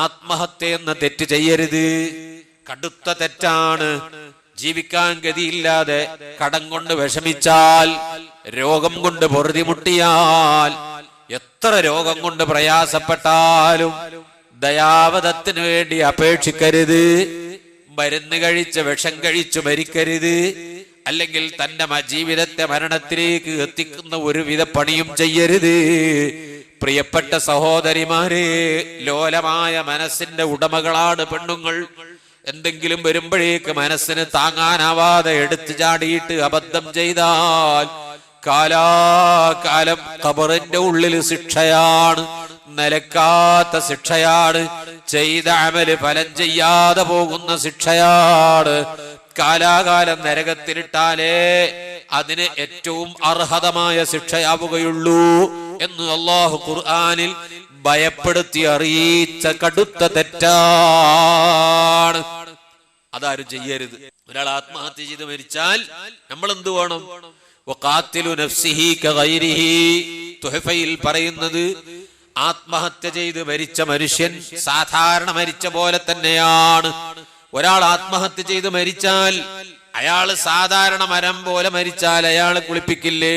ആത്മഹത്യ എന്ന തെറ്റ് ചെയ്യരുത്. കടുത്ത തെറ്റാണ്. ജീവിക്കാൻ ഗതിയില്ലാതെ കടം കൊണ്ട് വിഷമിച്ചാൽ, രോഗം കൊണ്ട് പൊറുതിമുട്ടിയാൽ, എത്ര രോഗം കൊണ്ട് പ്രയാസപ്പെട്ടാലും ദയാവധത്തിന് വേണ്ടി അപേക്ഷിക്കരുത്. മരുന്ന് കഴിച്ച് വിഷം കഴിച്ചു മരിക്കരുത്. അല്ലെങ്കിൽ തന്റെ ജീവിതത്തെ മരണത്തിലേക്ക് എത്തിക്കുന്ന ഒരുവിധ പണിയും ചെയ്യരുത്. പ്രിയപ്പെട്ട സഹോദരിമാരെ, ലോലമായ മനസ്സിന്റെ ഉടമകളാണ് പെണ്ണുങ്ങൾ. എന്തെങ്കിലും വരുമ്പോഴേക്ക് മനസ്സിന് താങ്ങാനാവാതെ എടുത്തു ചാടിയിട്ട് അബദ്ധം ചെയ്താൽ കാലാകാലം ഖബറിന്റെ ഉള്ളിൽ ശിക്ഷയാണ്, നിലക്കാത്ത ശിക്ഷയാണ്. ചെയ്ത അമല് ഫലം ചെയ്യാതെ പോകുന്ന ശിക്ഷയാണ്. കാലാകാലം നരകത്തിലിട്ടാലേ അതിന് ഏറ്റവും അർഹതമായ ശിക്ഷയാവുകയുള്ളൂ എന്ന് അല്ലാഹു ഖുർആനിൽ ഭയപ്പെടുത്തി അറിയിച്ച കടുത്ത തെറ്റാണ്. അതാരും ചെയ്യരുത്. ഒരാൾ ആത്മഹത്യ ചെയ്ത് മരിച്ചാൽ നമ്മൾ എന്ത് വേണം? വഖാതിലു നഫ്സിഹി കഗൈരിഹി. തുഹഫയിൽ പറയുന്നത്, ആത്മഹത്യ ചെയ്ത് മരിച്ച മനുഷ്യൻ സാധാരണ മരിച്ച പോലെ തന്നെയാണ്. ഒരാൾ ആത്മഹത്യ ചെയ്ത് മരിച്ചാൽ, അയാള് സാധാരണ മരം പോലെ മരിച്ചാൽ അയാളെ കുളിപ്പിക്കില്ലേ?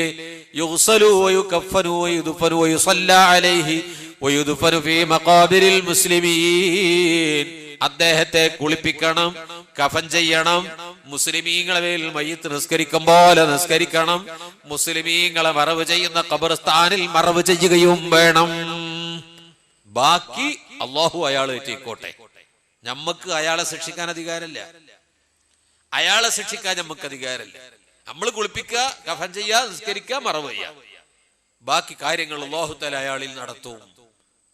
യുഗ്സലു വയുകഫനു വയുദ്ഫനു വയുസല്ലാ അലൈഹി വയുദ്ഫനു ഫീ മഖാബിരിൽ മുസ്ലിമീൻ. അദ്ദേഹത്തെ കുളിപ്പിക്കണം, കഫൻ ചെയ്യണം, മുസ്ലിമീങ്ങളെ മേൽ മയ്യിത്ത് നിസ്കരിക്കും പോലെ നിസ്കരിക്കണം, മുസ്ലിമീങ്ങളെ മറവ് ചെയ്യുന്ന ഖബർസ്ഥാനിൽ മറവ് ചെയ്യുകയും വേണം. ബാക്കി അല്ലാഹു അയാളെ ഏറ്റിക്കോട്ടെ. നമുക്ക് അയാളെ ശിക്ഷിക്കാൻ അധികാരമില്ല. അയാളെ ശിക്ഷിക്കാൻ നമുക്ക് അധികാരമില്ല. നമ്മൾ കുളിപ്പിക്കുക, കഫൻ ചെയ്യുക, നിസ്കരിക്കുക, മറവ് ചെയ്യുക. ബാക്കി കാര്യങ്ങൾ അല്ലാഹു തആല അയാളിൽ നടത്തും.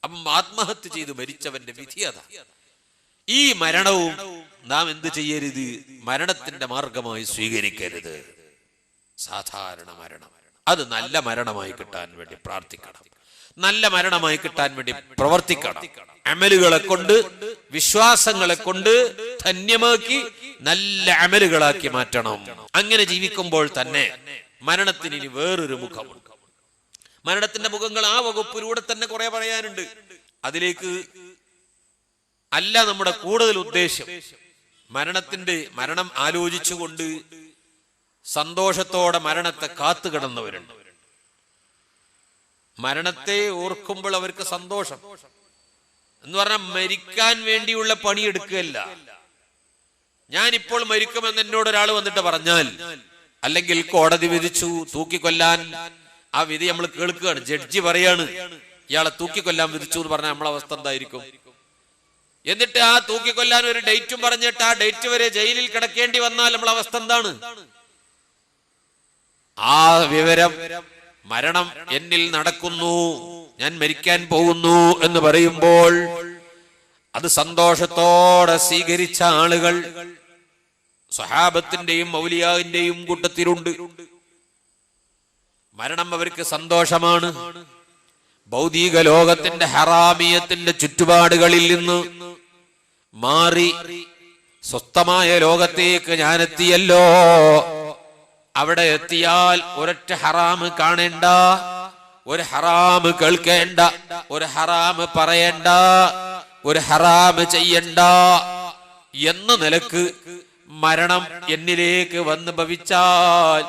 അപ്പം ആത്മഹത്യ ചെയ്ത് മരിച്ചവന്റെ വിധി അതാ. ഈ മരണവും നാം എന്ത് ചെയ്യരുത്? മരണത്തിന്റെ മാർഗമായി സ്വീകരിക്കരുത്. സാധാരണ മരണം, അത് നല്ല മരണമായി കിട്ടാൻ വേണ്ടി പ്രാർത്ഥിക്കണം. നല്ല മരണമായി കിട്ടാൻ വേണ്ടി പ്രവർത്തിക്കണം. അമലുകളെ കൊണ്ട്, വിശ്വാസങ്ങളെ കൊണ്ട് ധന്യമാക്കി നല്ല അമലുകളാക്കി മാറ്റണം. അങ്ങനെ ജീവിക്കുമ്പോൾ തന്നെ മരണത്തിന് ഇനി വേറൊരു മുഖമുണ്ട്. മരണത്തിന്റെ മുഖങ്ങൾ ആ വകുപ്പിലൂടെ തന്നെ കുറെ പറയാനുണ്ട്. അതിലേക്ക് അല്ല നമ്മുടെ കൂടുതൽ ഉദ്ദേശം. മരണം ആലോചിച്ചുകൊണ്ട് സന്തോഷത്തോടെ മരണത്തെ കാത്തുകിടന്നവരുണ്ട്. മരണത്തെ ഓർക്കുമ്പോൾ അവർക്ക് സന്തോഷം എന്ന് പറഞ്ഞാൽ മരിക്കാൻ വേണ്ടിയുള്ള പണിയെടുക്കുകയല്ല. ഞാനിപ്പോൾ മരിക്കുമെന്ന് എന്നോട് ഒരാൾ വന്നിട്ട് പറഞ്ഞാൽ, അല്ലെങ്കിൽ കോടതി വിധിച്ചു തൂക്കിക്കൊല്ലാൻ, ആ വിധി നമ്മൾ കേൾക്കുകയാണ്, ജഡ്ജി പറയാണ് ഇയാളെ തൂക്കിക്കൊല്ലാൻ വിധിച്ചു എന്ന് പറഞ്ഞാൽ നമ്മളെ അവസ്ഥ എന്തായിരിക്കും? എന്നിട്ട് ആ തൂക്കിക്കൊല്ലാൻ ഒരു ഡേറ്റും പറഞ്ഞിട്ട് ആ ഡേറ്റ് വരെ ജയിലിൽ കിടക്കേണ്ടി വന്നാൽ നമ്മളെ അവസ്ഥ എന്താണ്? ആ വിവരം, മരണം എന്നിൽ നടക്കുന്നു, ഞാൻ മരിക്കാൻ പോകുന്നു എന്ന് പറയുമ്പോൾ അത് സന്തോഷത്തോടെ സ്വീകരിച്ച ആളുകൾ സ്വഹാബത്തിന്റെയും ഔലിയാവിന്റെയും കൂട്ടത്തിലുണ്ട്. മരണം അവർക്ക് സന്തോഷമാണ്. ഭൗതിക ലോകത്തിന്റെ ഹറാമിയത്തിന്റെ ചുറ്റുപാടുകളിൽ നിന്ന് മാറി സ്വസ്ഥമായ ലോകത്തേക്ക് ഞാൻ എത്തിയല്ലോ. അവിടെ എത്തിയാൽ ഒരൊറ്റ ഹറാമ് കാണേണ്ട, ഒരു ഹറാമ് കേൾക്കേണ്ട, ഒരു ഹറാമ് പറയേണ്ട, ഒരു ഹറാമ് ചെയ്യണ്ട എന്ന നിലക്ക് മരണം എന്നിലേക്ക് വന്ന് ഭവിച്ചാൽ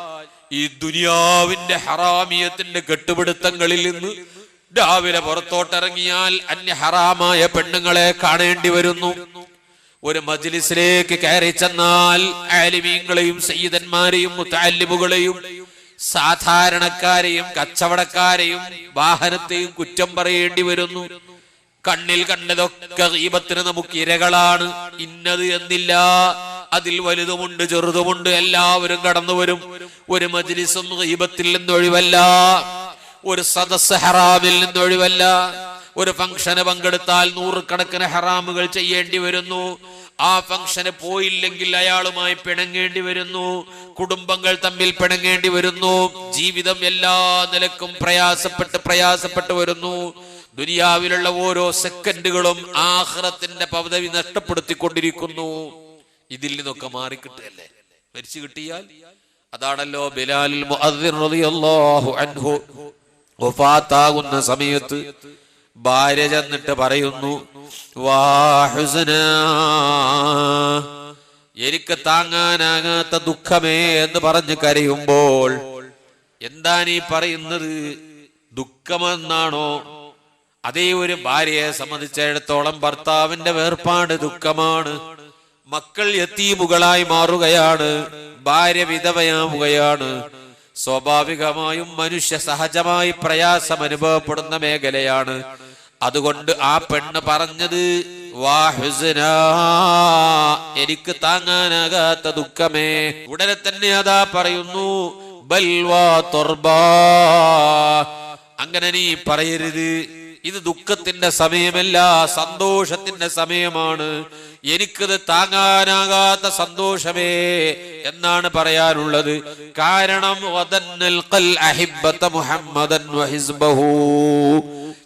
ഈ ദുനിയാവിന്റെ ഹറാമിയത്തിന്റെ കെട്ടുപിടുത്തങ്ങളിൽ നിന്ന് രാവിലെ പുറത്തോട്ടിറങ്ങിയാൽ അന്യ ഹറാമായ പെണ്ണുങ്ങളെ കാണേണ്ടി വരുന്നു. ഒരു മജ്ലിസിലേക്ക് കയറി ചെന്നാൽ ആലിമീങ്ങളെയും സയ്യിദന്മാരെയും മുതഅല്ലിമുകളെയും സാധാരണക്കാരെയും കച്ചവടക്കാരെയും വാഹനത്തെയും കുറ്റം പറയേണ്ടി വരുന്നു. കണ്ണിൽ കണ്ടതൊക്കെ ഗീബത്തിന് നമുക്ക് ഇരകളാണ്. ഇന്നത് എന്നില്ല, അതിൽ വലുതുമുണ്ട് ചെറുതുമുണ്ട്, എല്ലാവരും കടന്നു വരും. ഒരു മജ്ലിസും ഗീബത്തിൽ നിന്നൊഴിവല്ല, ഒരു സദസ്സ് ഹറാമിൽ നിന്നൊഴിവല്ല. ഒരു ഫംഗ്ഷന് പങ്കെടുത്താൽ നൂറുകണക്കിന് ഹറാമുകൾ ചെയ്യേണ്ടി വരുന്നു. ആ ഫംഗ്ഷന് പോയില്ലെങ്കിൽ അയാളുമായി പിണങ്ങേണ്ടി വരുന്നു, കുടുംബങ്ങൾ തമ്മിൽ പിണങ്ങേണ്ടി വരുന്നു, ജീവിതം എല്ലാ നിലക്കും പ്രയാസപ്പെട്ട് വരുന്നു. ദുനിയാവിലുള്ള ഓരോ സെക്കൻഡുകളും ആഖിറത്തിന്റെ പദവി നഷ്ടപ്പെടുത്തിക്കൊണ്ടിരിക്കുന്നു. ഇതിൽ നിന്നൊക്കെ മാറിക്കിട്ടല്ലേ മരിച്ചു കിട്ടിയാൽ. അതാണല്ലോ ബിലാൽ മുഅദ്ദിൻ റളിയല്ലാഹു അൻഹു വഫാത്താകുന്ന സമയത്ത് ഭാര്യ ചെന്നിട്ട് പറയുന്നു, വാ ഹുസ്നാ, എനിക്ക് താങ്ങാനാകാത്ത ദുഃഖമേ എന്ന് പറഞ്ഞ് കരയുമ്പോൾ, എന്താ നീ പറയുന്നത്? ദുഃഖമെന്നാണോ? അതേ ഒരു ഭാര്യയെ സംബന്ധിച്ചിടത്തോളം ഭർത്താവിന്റെ വേർപാട് ദുഃഖമാണ്. മക്കൾ യതീമുകളായി മാറുകയാണ്, ഭാര്യ വിധവയാവുകയാണ്. സ്വാഭാവികമായും മനുഷ്യ സഹജമായി പ്രയാസം അനുഭവപ്പെടുന്ന മേഖലയാണ്. അതുകൊണ്ട് ആ പെണ്ണ് പറഞ്ഞത്, വാ ഹുസ്നാ, എനിക്ക് താങ്ങാനാകാത്ത ദുഃഖമേ. ഉടനെ തന്നെ അതാ പറയുന്നു, ബൽവാ തുർബാ, അങ്ങനെ നീ പറയരുത്. ഇത് ദുഃഖത്തിന്റെ സമയമല്ല, സന്തോഷത്തിന്റെ സമയമാണ്. എനിക്കത് താങ്ങാനാകാത്ത സന്തോഷമേ എന്നാണ് പറയാനുള്ളത്. കാരണം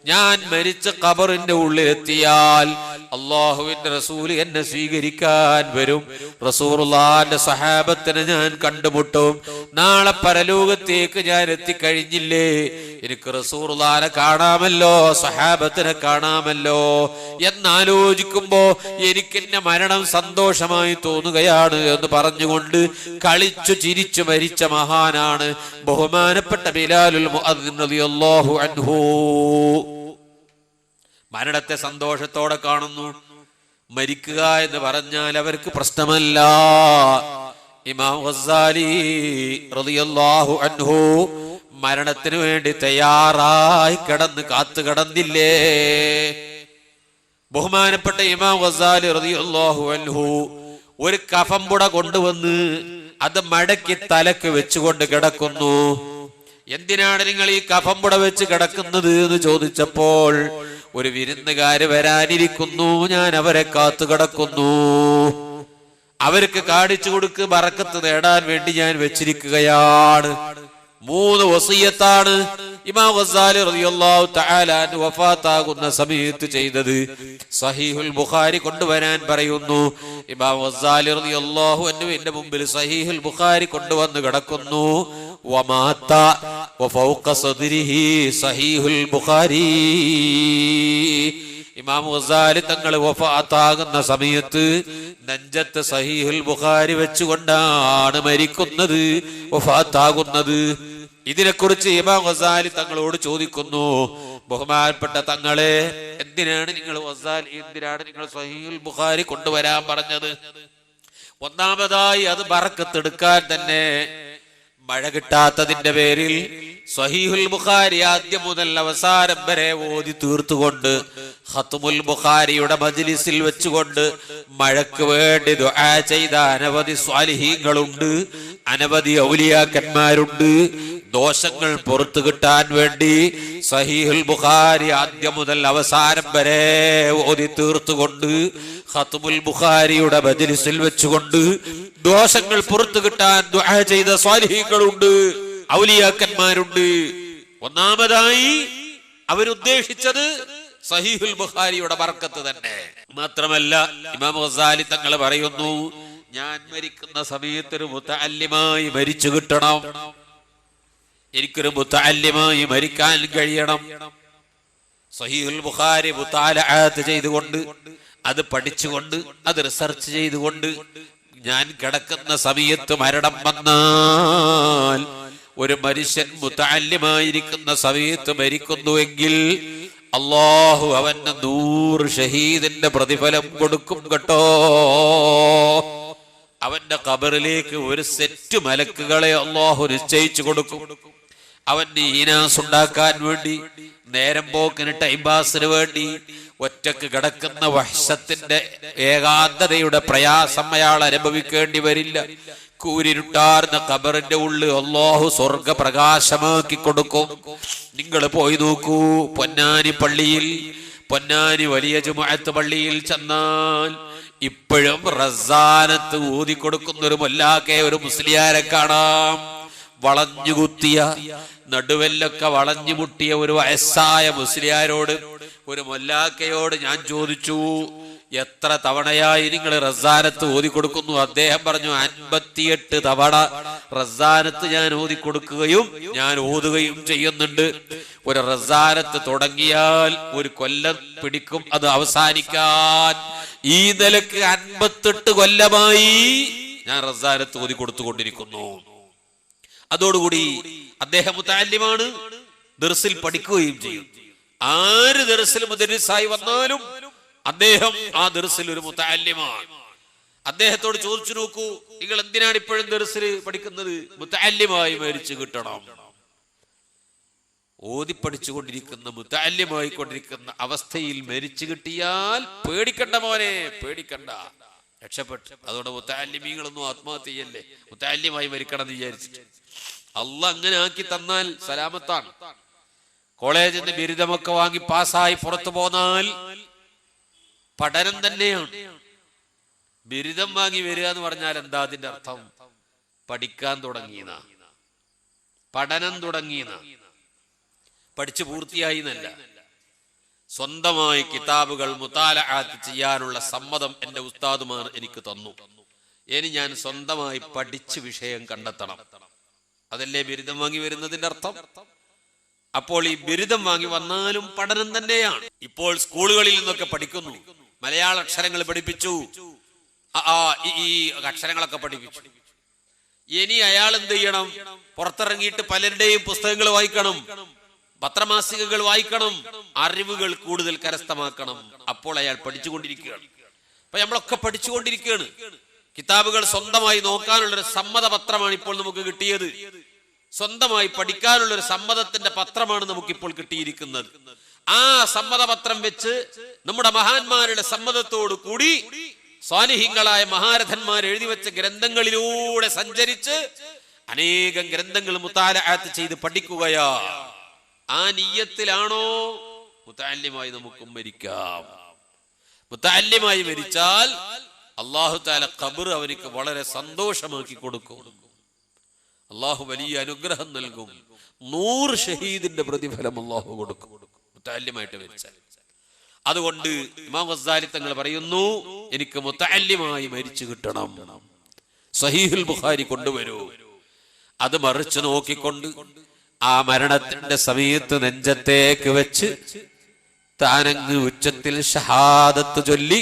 ഞാൻ മരിച്ച ഖബറിന്റെ ഉള്ളിലെത്തിയാൽ അള്ളാഹുവിന്റെ റസൂൽ എന്നെ സ്വീകരിക്കാൻ വരും. റസൂലുള്ളാഹിന്റെ സഹാബത്തിനെ ഞാൻ കണ്ടുമുട്ടും. നാളെ പരലോകത്തേക്ക് ഞാൻ എത്തിക്കഴിഞ്ഞില്ലേ, എനിക്ക് റസൂലുള്ളാഹിനെ കാണാമല്ലോ, സഹാബത്തിനെ കാണാമല്ലോ എന്നാലോചിക്കുമ്പോ എനിക്ക് എന്റെ മരണം സന്തോഷമായി തോന്നുകയാണ് എന്ന് പറഞ്ഞുകൊണ്ട് കളിച്ചു ചിരിച്ചു മരിച്ച മഹാനാണ് ബഹുമാനപ്പെട്ട ബിലാലുൽ മുഅദ്ദിൻ റളിയല്ലാഹു അൻഹു. മരണത്തെ സന്തോഷത്തോടെ കാണുന്നു. മരിക്കുക എന്ന് പറഞ്ഞാൽ അവർക്ക് പ്രശ്നമല്ല. ഇമാം ഗസ്സാലി റളിയല്ലാഹു അൻഹു മരണത്തിന് വേണ്ടി തയ്യാറായി കാത്തു കിടന്നില്ലേ? ബഹുമാനപ്പെട്ട ഇമാം ഗസ്സാലി റളിയല്ലാഹു അൻഹു ഒരു കഫംപുട കൊണ്ടുവന്ന് അത് മടക്കി തലക്ക് വെച്ചുകൊണ്ട് കിടക്കുന്നു. എന്തിനാണ് നിങ്ങൾ ഈ കഫംപുട വെച്ച് കിടക്കുന്നത് എന്ന് ചോദിച്ചപ്പോൾ, ഒരു വിരുന്നുകാര് വരാനിരിക്കുന്നു, ഞാൻ അവരെ കാത്തു കിടക്കുന്നു, അവർക്ക് കാണിച്ചു കൊടുക്ക് ബറക്കത്ത് നേടാൻ വേണ്ടി ഞാൻ വെച്ചിരിക്കുകയാണ്. 3 വസിയത്താണ് ഇമാം ഗസ്സാലി റളിയല്ലാഹു തആല അൻഹു വഫാത്താകുന്ന സമയത്ത് ചെയ്തത്. സഹീഹുൽ ബുഖാരി കൊണ്ടുവരാൻ പറയുന്നു. ഇമാം ഗസ്സാലി റളിയല്ലാഹു അൻഹുവിന്റെ മുമ്പിൽ സഹീഹുൽ ബുഖാരി കൊണ്ടുവന്ന് കിടക്കുന്നു. വമാത വഫൗക സദ്രിഹി സഹീഹുൽ ബുഖാരി. ഇമാം ഗസ്സാലി തങ്ങൾ വഫാത്താകുന്ന സമയത്ത് നെഞ്ചത്ത് സഹീഹുൽ ബുഖാരി വെച്ചുകൊണ്ടാണ് മരിക്കുന്നത്, വഫാത്താകുന്നത്. ഇതിനെക്കുറിച്ച് ഇമാം ഗസ്സാലി തങ്ങളോട് ചോദിക്കുന്നു, ബഹുമാനപ്പെട്ട തങ്ങളെ, എന്തിനാണ് നിങ്ങൾ സഹീഹുൽ ബുഖാരി കൊണ്ടുവരാൻ പറഞ്ഞത്? ഒന്നാമതായി അത് ബറക്കത്തെടുക്കാൻ തന്നെ. മഴ കിട്ടാത്തതിന്റെ പേരിൽ സഹീഹുൽ ബുഖാരി ആദ്യം മുതൽ അവസാനം വരെ ഓതി തീർത്തുകൊണ്ട് ഖത്മുൽ ബുഖാരിയുടെ മജ്ലിസിൽ വെച്ചുകൊണ്ട് മഴയ്ക്ക് വേണ്ടി ദുആ ചെയ്ത അനവധി സ്വാലിഹീങ്ങളുണ്ട്, അനവധി ഔലിയാക്കന്മാരുണ്ട്. ദോഷങ്ങൾ പുറത്തു കിട്ടാൻ വേണ്ടി സഹീഹുൽ ബുഖാരി ആദ്യം മുതൽ അവസാനം വരെ ഓതി തീർത്തുകൊണ്ട് ഖത്മുൽ ബുഖാരിയുടെ മജ്ലിസിൽ വെച്ചുകൊണ്ട് ദോഷങ്ങൾ പുറത്തു കിട്ടാൻ ദുആ ചെയ്ത സ്വാലിഹീങ്ങളുണ്ട്, ഔലിയാക്കന്മാരുണ്ട്. ഒന്നാമതായി അവരുദ്ദേശിച്ചത് സഹീഹുൽ ബുഖാരിയുടെ ബർക്കത്ത് തന്നെ. മാത്രമല്ല ഇമാം ഗസ്സാലി തങ്ങൾ പറയുന്നു, ഞാൻ മരിക്കുന്ന സമയത്ത് ഒരു മുതഅല്ലിമായി മരിച്ചു കിട്ടണം, എനിക്കൊരു മുതഅല്ലിമായി മരിക്കാൻ കഴിയണം. സഹീഹുൽ ബുഖാരി മുതാലഅത്ത് ചെയ്തുകൊണ്ട്, അത് പഠിച്ചുകൊണ്ട്, അത് റിസർച്ച് ചെയ്തുകൊണ്ട് ഞാൻ കിടക്കുന്ന സമയത്ത് മരണം വന്നാൽ, ഒരു മനുഷ്യൻ മുതഅല്ലിമായിരിക്കുന്ന സമയത്ത് മരിക്കുന്നുവെങ്കിൽ അല്ലാഹു അവന് 100 ഷഹീദിന്റെ പ്രതിഫലം കൊടുക്കും കേട്ടോ. അവന്റെ ഖബറിലേക്ക് ഒരു സെറ്റ് മലക്കുകളെ അല്ലാഹു നിശ്ചയിച്ചു കൊടുക്കും. അവന്റെ ഈനാസ് ഉണ്ടാക്കാൻ വേണ്ടി, നേരം പോക്കിന് ടൈം പാസിന് വേണ്ടി, ഒറ്റക്ക് കിടക്കുന്ന വഹ്ശത്തിന്റെ ഏകാന്തതയുടെ പ്രയാസം അയാൾ അനുഭവിക്കേണ്ടി വരില്ല. കൂരിരുട്ടാർന്ന ഖബറിന്റെ ഉള്ളിൽ അല്ലാഹു സ്വർഗ പ്രകാശമാക്കി കൊടുക്കും. നിങ്ങൾ പോയി നോക്കൂ, പൊന്നാനി പള്ളിയിൽ, പൊന്നാനി വലിയ ജുമുഅത്ത് പള്ളിയിൽ ചെന്നാൽ ഇപ്പോഴും റസാനത്ത് ഊതിക്കൊടുക്കുന്ന ഒരു മൊല്ലാക്കെ, ഒരു മുസ്ലിയാരെ കാണാം. വളഞ്ഞുകുത്തിയ, നടുവെല്ലൊക്കെ വളഞ്ഞു മുട്ടിയ ഒരു വയസ്സായ മുസ്ലിയാരോട്, ഒരു മൊല്ലാക്കയോട് ഞാൻ ചോദിച്ചു, എത്ര തവണയായി നിങ്ങൾ റസാനത്ത് ഓതിക്കൊടുക്കുന്നു? അദ്ദേഹം പറഞ്ഞു 58 തവണ റസാനത്ത് ഞാൻ ഓതിക്കൊടുക്കുകയും ഞാൻ ഓതുകയും ചെയ്യുന്നുണ്ട്. ഒരു റസാനത്ത് തുടങ്ങിയാൽ 1 കൊല്ലം പിടിക്കും അത് അവസാനിക്കാൻ. ഈ നിലക്ക് 58 കൊല്ലമായി ഞാൻ റസാനത്ത് ഓതിക്കൊടുത്തുകൊണ്ടിരിക്കുന്നു. അതോടുകൂടി അദ്ദേഹം മുതഅല്ലിമാണ്, ദർസിൽ പഠിക്കുകയും ചെയ്യും. ആര് ദർസിൽ മുദരിസായി വന്നാലും അദ്ദേഹം ആ ദർസിൽ ഒരു മുതഅല്ലിമാണ്. അദ്ദേഹത്തോട് ചോദിച്ചു നോക്കൂ, നിങ്ങൾ എന്തിനാണ് ഇപ്പോഴും ദർസിൽ പഠിക്കുന്നത്? മുതഅല്ലിമായി മരിച്ചു കിട്ടണം. ഓതി പഠിച്ചുകൊണ്ടിരിക്കുന്ന മുതഅല്ലിമായി കൊണ്ടിരിക്കുന്ന അവസ്ഥയിൽ മരിച്ചു കിട്ടിയാൽ പേടിക്കണ്ട മോനെ, പേടിക്കണ്ട, രക്ഷപ്പെട്ടു. അതുകൊണ്ട് മുതഅല്ലിമീങ്ങളൊന്നും ആത്മഹത്യ ചെയ്യല്ലേ, മുതഅല്ലിമായി മരിക്കണം എന്ന് വിചാരിച്ചിട്ട്. അള്ളാഹ് അങ്ങനെ ആക്കി തന്നാൽ സലാമത്താണ്. കോളേജിൽ നിന്ന് ബിരുദമൊക്കെ വാങ്ങി പാസ്സായി പുറത്തു പോന്നാൽ പഠനം തന്നെയാണ്. ബിരുദം വാങ്ങി വരിക എന്ന് പറഞ്ഞാൽ എന്താ അതിന്റെ അർത്ഥം? പഠിക്കാൻ തുടങ്ങിയെന്ന, പഠനം തുടങ്ങിയെന്ന, പഠിച്ചു പൂർത്തിയായി എന്നല്ല. സ്വന്തമായി കിതാബുകൾ മുതാലഅത്ത് ചെയ്യാനുള്ള സമ്മതം എന്റെ ഉസ്താദുമാർ എനിക്ക് തന്നു. ഇനി ഞാൻ സ്വന്തമായി പഠിച്ച് വിഷയം കണ്ടെത്തണം. അതല്ലേ ബിരുദം വാങ്ങി വരുന്നതിന്റെ അർത്ഥം. അപ്പോൾ ഈ ബിരുദം വാങ്ങി വന്നാലും പഠനം തന്നെയാണ്. ഇപ്പോൾ സ്കൂളുകളിൽ നിന്നൊക്കെ പഠിക്കുന്നു, മലയാള അക്ഷരങ്ങൾ പഠിപ്പിച്ചു, ഈ അക്ഷരങ്ങളൊക്കെ പഠിപ്പിച്ചു. ഇനി അയാൾ എന്ത് ചെയ്യണം? പുറത്തിറങ്ങിയിട്ട് പലരുടെയും പുസ്തകങ്ങൾ വായിക്കണം, പത്രമാസികകൾ വായിക്കണം, അറിവുകൾ കൂടുതൽ കരസ്ഥമാക്കണം. അപ്പോൾ അയാൾ പഠിച്ചുകൊണ്ടിരിക്കുകയാണ്. അപ്പൊ നമ്മളൊക്കെ പഠിച്ചുകൊണ്ടിരിക്കുകയാണ്. കിതാബുകൾ സ്വന്തമായി നോക്കാനുള്ളൊരു സമ്മതപത്രമാണ് ഇപ്പോൾ നമുക്ക് കിട്ടിയത്. സ്വന്തമായി പഠിക്കാനുള്ളൊരു സമ്മതത്തിന്റെ പത്രമാണ് നമുക്കിപ്പോൾ കിട്ടിയിരിക്കുന്നത്. ആ സമ്മതപത്രം വെച്ച് നമ്മുടെ മഹാന്മാരുടെ സമ്മതത്തോടു കൂടി സ്വാലിഹീങ്ങളായ മഹാരഥന്മാർ എഴുതി വെച്ച ഗ്രന്ഥങ്ങളിലൂടെ സഞ്ചരിച്ച് അനേകം ഗ്രന്ഥങ്ങൾ മുതാലഅത്ത് ചെയ്ത് പഠിക്കുകയാ. ആ നിയ്യത്തിലാണോ മുതഅല്ലിമായി നമുക്കും മരിക്കാം. മുതഅല്ലിമായി മരിച്ചാൽ അല്ലാഹു തആല ഖബർ അവനിക്ക് വളരെ സന്തോഷമാക്കി കൊടുക്കും. അല്ലാഹു വലിയ അനുഗ്രഹം നൽകും. 100 ഷഹീദിന്റെ പ്രതിഫലം അല്ലാഹു കൊടുക്കും മുതഅല്ലിമായിട്ട് മരിച്ചാൽ. അതുകൊണ്ട് ഇമാം ഗസ്സാലി തങ്ങൾ പറയുന്നു, എനിക്ക് മുതഅല്ലിമായി മരിച്ചു കിട്ടണം. സഹീഹുൽ ബുഖാരി കൊണ്ടുവരൂ. അത് മറിച്ച് നോക്കിക്കൊണ്ട് ആ മരണത്തിന്റെ സമയത്ത് നെഞ്ചത്തേക്ക് വെച്ച് താനങ്ങ് ഉച്ചത്തിൽ ഷഹാദത്ത് ചൊല്ലി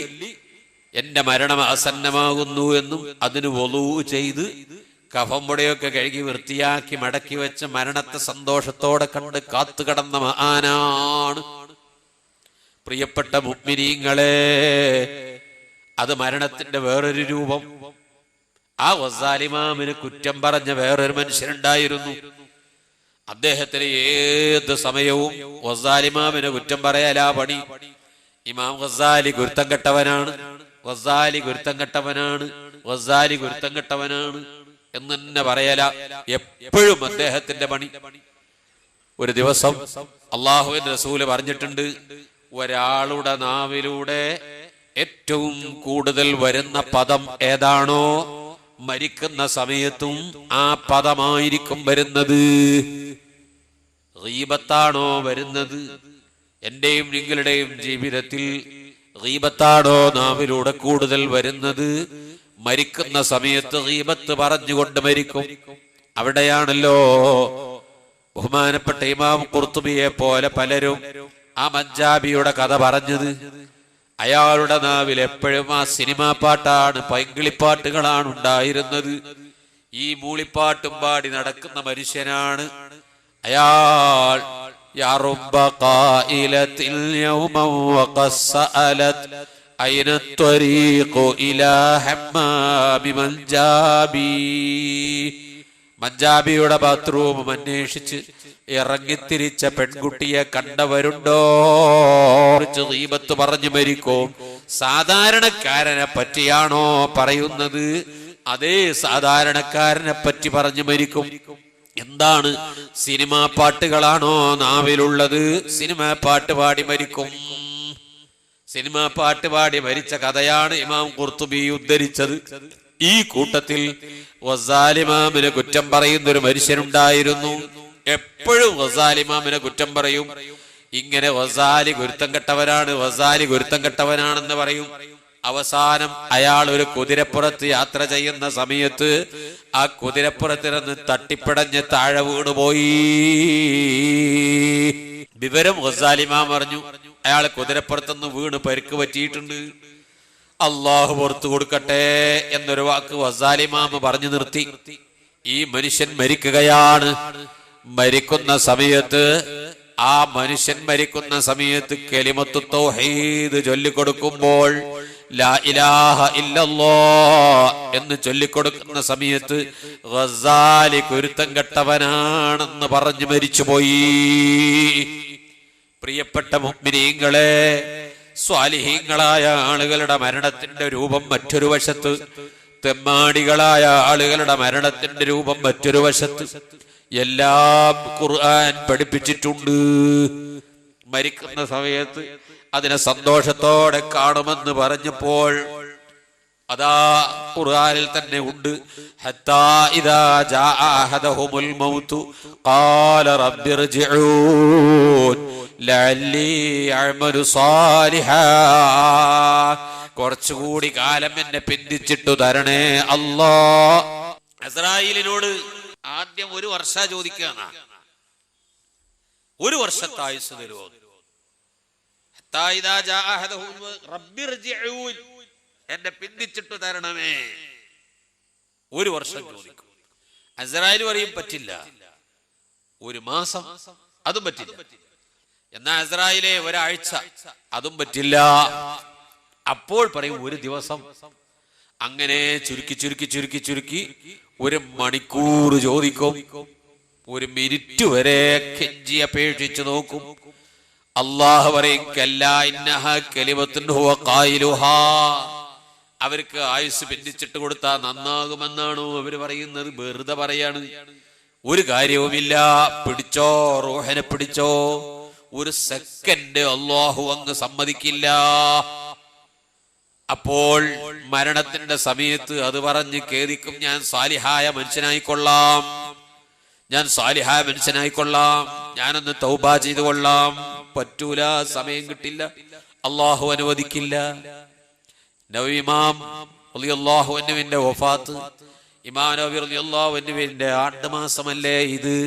എന്റെ മരണം ആസന്നമാകുന്നു എന്നും അതിന് വുളൂ ചെയ്ത് കഫംപൊടിയൊക്കെ കഴുകി വൃത്തിയാക്കി മടക്കി വെച്ച് മരണത്തെ സന്തോഷത്തോടെ കണ്ട് കാത്തുകടന്ന മഹാനാണ്. പ്രിയപ്പെട്ട മുഅ്മിനീങ്ങളെ, അത് മരണത്തിന്റെ വേറൊരു രൂപം. ആ ഗസ്സാലി ഇമാമിന് കുറ്റം പറഞ്ഞ വേറൊരു മനുഷ്യനുണ്ടായിരുന്നു. അദ്ദേഹത്തിന് ഏത് സമയവും ഗസ്സാലി ഇമാമിനെ കുറ്റം പറയാലാ പണി. ഇമാം ഗസ്സാലി ഗുരുത്തം കെട്ടവനാണ്, ഗസ്സാലി ഗുരുത്തം കെട്ടവനാണ്, ഗസ്സാലി ഗുരുത്തം കെട്ടവനാണ് എന്ന് തന്നെ പറയല. എപ്പോഴും അദ്ദേഹത്തിന്റെ പണി. ഒരു ദിവസം അല്ലാഹുവിന്റെ റസൂല് പറഞ്ഞിട്ടുണ്ട്, ഒരാളുടെ നാവിലൂടെ ഏറ്റവും കൂടുതൽ വരുന്ന പദം ഏതാണോ മരിക്കുന്ന സമയത്തും ആ പദമായിരിക്കും വരുന്നത്. ഗീബത്താണോ വരുന്നത്? എന്റെയും നിങ്ങളുടെയും ജീവിതത്തിൽ ഗീബത്താണോ നാവിലൂടെ കൂടുതൽ വരുന്നത്? മരിക്കുന്ന സമയത്ത് ഗീബത്ത് പറഞ്ഞുകൊണ്ട് മരിക്കും. അവിടെയാണല്ലോ ബഹുമാനപ്പെട്ട ഇമാം ഖുർത്തുബിയെ പോലെ പലരും ആ മഞ്ചാബിയുടെ കഥ പറഞ്ഞത്. അയാളുടെ നാവിൽ എപ്പോഴും ആ സിനിമാ പാട്ടാണ്, പൈങ്കിളിപ്പാട്ടുകളാണ് ഉണ്ടായിരുന്നത്. ഈ മൂളിപ്പാട്ടും പാടി നടക്കുന്ന മനുഷ്യനാണ് അയാൾ. യാ റബ്ബ ഖായിലത്തിൽ യൗമൻ വഖസ്സഅലത് അയ്ന ത്വരീഖു ഇലാ ഹമ്മാമി മഞ്ചാബി. മഞ്ചാബിയുടെ ബാത്റൂം അന്വേഷിച്ച് ഇറങ്ങിത്തിരിച്ച പെൺകുട്ടിയെ കണ്ടവരുണ്ടോ? ഗീബത്ത് പറഞ്ഞു മരിക്കും. സാധാരണക്കാരനെ പറ്റിയാണോ പറയുന്നത്? അതേ സാധാരണക്കാരനെ പറ്റി പറഞ്ഞു മരിക്കും. എന്താണ്? സിനിമാ പാട്ടുകളാണോ നാവിലുള്ളത്? സിനിമാ പാട്ട് പാടി മരിക്കും. സിനിമാ പാട്ട് പാടി മരിച്ച കഥയാണ് ഇമാം ഖുർത്തുബി ഉദ്ധരിച്ചത്. ഈ കൂട്ടത്തിൽ ഗസ്സാലി ഇമാമിനെ കുറ്റം പറയുന്ന ഒരു മനുഷ്യനുണ്ടായിരുന്നു. എപ്പോഴും ഗസ്സാലി ഇമാമിനെ കുറ്റം പറയും. ഇങ്ങനെ ഗസ്സാലി ഗുരുത്തം കെട്ടവനാണ്, ഗസ്സാലി ഗുരുത്തം കെട്ടവനാണെന്ന് പറയും. അവസാനം അയാൾ ഒരു കുതിരപ്പുറത്ത് യാത്ര ചെയ്യുന്ന സമയത്ത് ആ കുതിരപ്പുറത്തിരുന്ന് തട്ടിപ്പിടഞ്ഞ് താഴെ വീണുപോയി. വിവരം ഗസാലി ഇമാം പറഞ്ഞു. അയാൾ കുതിരപ്പുറത്തുനിന്ന് വീണ് പരിക്ക് പറ്റിയിട്ടുണ്ട്. അള്ളാഹു പുറത്തു കൊടുക്കട്ടെ എന്നൊരു വാക്ക് ഗസാലി ഇമാം പറഞ്ഞു നിർത്തി. ഈ മനുഷ്യൻ മരിക്കുകയാണ്. മരിക്കുന്ന സമയത്ത് ആ മനുഷ്യൻ മരിക്കുന്ന സമയത്ത് കലിമത്തു തൗഹീദ് ചൊല്ലിക്കൊടുക്കുമ്പോൾ ലാ ഇലാഹ ഇല്ലല്ലാഹ് എന്ന് ചൊല്ലിക്കൊടുക്കുന്ന സമയത്ത് ഗസാലി കുരുത്തം കെട്ടവനാണെന്ന് പറഞ്ഞു മരിച്ചുപോയി. പ്രിയപ്പെട്ട മുഅ്മിനീങ്ങളെ, സ്വാലിഹീങ്ങളായ ആളുകളുടെ മരണത്തിന്റെ രൂപം മറ്റൊരു വശത്ത്, തെമ്മാടികളായ ആളുകളുടെ മരണത്തിന്റെ രൂപം മറ്റൊരു വശത്ത്. എല്ലാം ഖുർആൻ പഠിപ്പിച്ചിട്ടുണ്ട്. മരിക്കുന്ന സമയത്ത് അതിനെ സന്തോഷത്തോടെ കാണുമെന്ന് പറഞ്ഞപ്പോൾ അതാ ഖുർആനിൽ തന്നെ ഉണ്ട്. ഹത്താ ഇദാ ജാഅ അഹദഹുമുൽ മൗതു ഖാല റബ്ബിർജിഊൻ ലഅല്ലി അഅമലു സാലിഹാ. കുറച്ചുകൂടി കാലം എന്നെ പിന്തിച്ചിട്ടു തരണേ അല്ലാ. ഇസ്രായേലിനോട് ആദ്യം 1 വർഷം ചോദിക്കാനാ. 1 വർഷത്തെ ആയുസ് തരുമോ? എന്നെ പിന്തിച്ചിട്ട് തരണമേ. 1 വർഷം ചോദിക്കും. ഇസ്രായേൽ പറയും പറ്റില്ല. 1 മാസം അതും പറ്റില്ല. എന്നാ ഇസ്രായേലെ 1 ആഴ്ച അതും പറ്റില്ല. അപ്പോൾ പറയും 1 ദിവസം. അങ്ങനെ ചുരുക്കി ചുരുക്കി ചുരുക്കി ചുരുക്കി 1 മണിക്കൂർ ചോദിക്കും. 1 മിനിറ്റ് വരെ കെഞ്ചി അപേക്ഷിച്ചു നോക്കും. അല്ലാഹു പറയും കല്ലാ ഇന്നഹാ കലിമത്തുൻ ഹുവ ഖായിലുഹാ. അവർക്ക് ആയുസ് പിന്തിച്ചിട്ട് കൊടുത്താൽ നന്നാകുമെന്നാണോ അവര് പറയുന്നത്? വെറുതെ പറയാണ്. ഒരു കാര്യവുമില്ല. പിടിച്ചോ, റൂഹിനെ പിടിച്ചോ. 1 സെക്കൻഡ് അല്ലാഹു അങ്ങ് സമ്മതിക്കില്ല. അപ്പോൾ മരണത്തിന്റെ സമയത്ത് അത് പറഞ്ഞ് ഖേദിക്കും, ഞാൻ സാലിഹായ മനുഷ്യനായിക്കൊള്ളാം, ഞാൻ സാലിഹായ മനുഷ്യനായിക്കൊള്ളാം, ഞാനൊന്ന് തൗബ ചെയ്തു കൊള്ളാം. പറ്റൂല, സമയം കിട്ടില്ല, അള്ളാഹു അനുവദിക്കില്ല. നബി ഇമാം റളിയല്ലാഹു അൻഹുവിന്റെ വഫാത്ത്, ഇമാം നബി റളിയല്ലാഹു അൻഹുവിന്റെ ആണ്ടുമാസമല്ലേ ഇത്?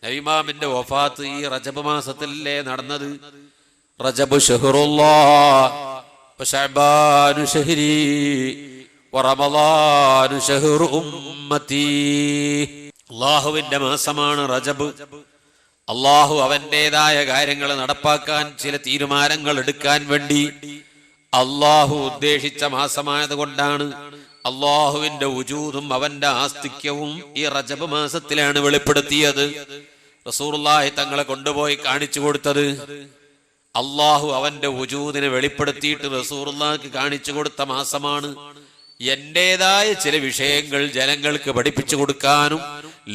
നബി ഇമാമിന്റെ വഫാത്ത് ഈ റജബ് മാസത്തിലല്ലേ നടന്നത്? റജബ് ശഹ്റുല്ലാഹ് വശഅബാനു ശഹ്രി വറമളാനു ശഹ്റു ഉമ്മത്തി. അല്ലാഹുവിന്റെ മാസമാണ് റജബ്. അള്ളാഹു അവന്റേതായ കാര്യങ്ങൾ നടപ്പാക്കാൻ, ചില തീരുമാനങ്ങൾ എടുക്കാൻ വേണ്ടി അള്ളാഹു ഉദ്ദേശിച്ച മാസമായത് കൊണ്ടാണ് അള്ളാഹുവിന്റെ വജൂദും അവന്റെ ആസ്തിക്യവും ഈ റജബ് മാസത്തിലാണ് വെളിപ്പെടുത്തിയത്. റസൂലുള്ളാഹി തങ്ങളെ കൊണ്ടുപോയി കാണിച്ചു കൊടുത്തത് അള്ളാഹു അവന്റെ വജൂദിനെ വെളിപ്പെടുത്തിയിട്ട് റസൂലുള്ളാഹിക്ക് കാണിച്ചു കൊടുത്ത മാസമാണ്. എന്റേതായ ചില വിഷയങ്ങൾ ജനങ്ങൾക്ക് പഠിപ്പിച്ചു കൊടുക്കാനും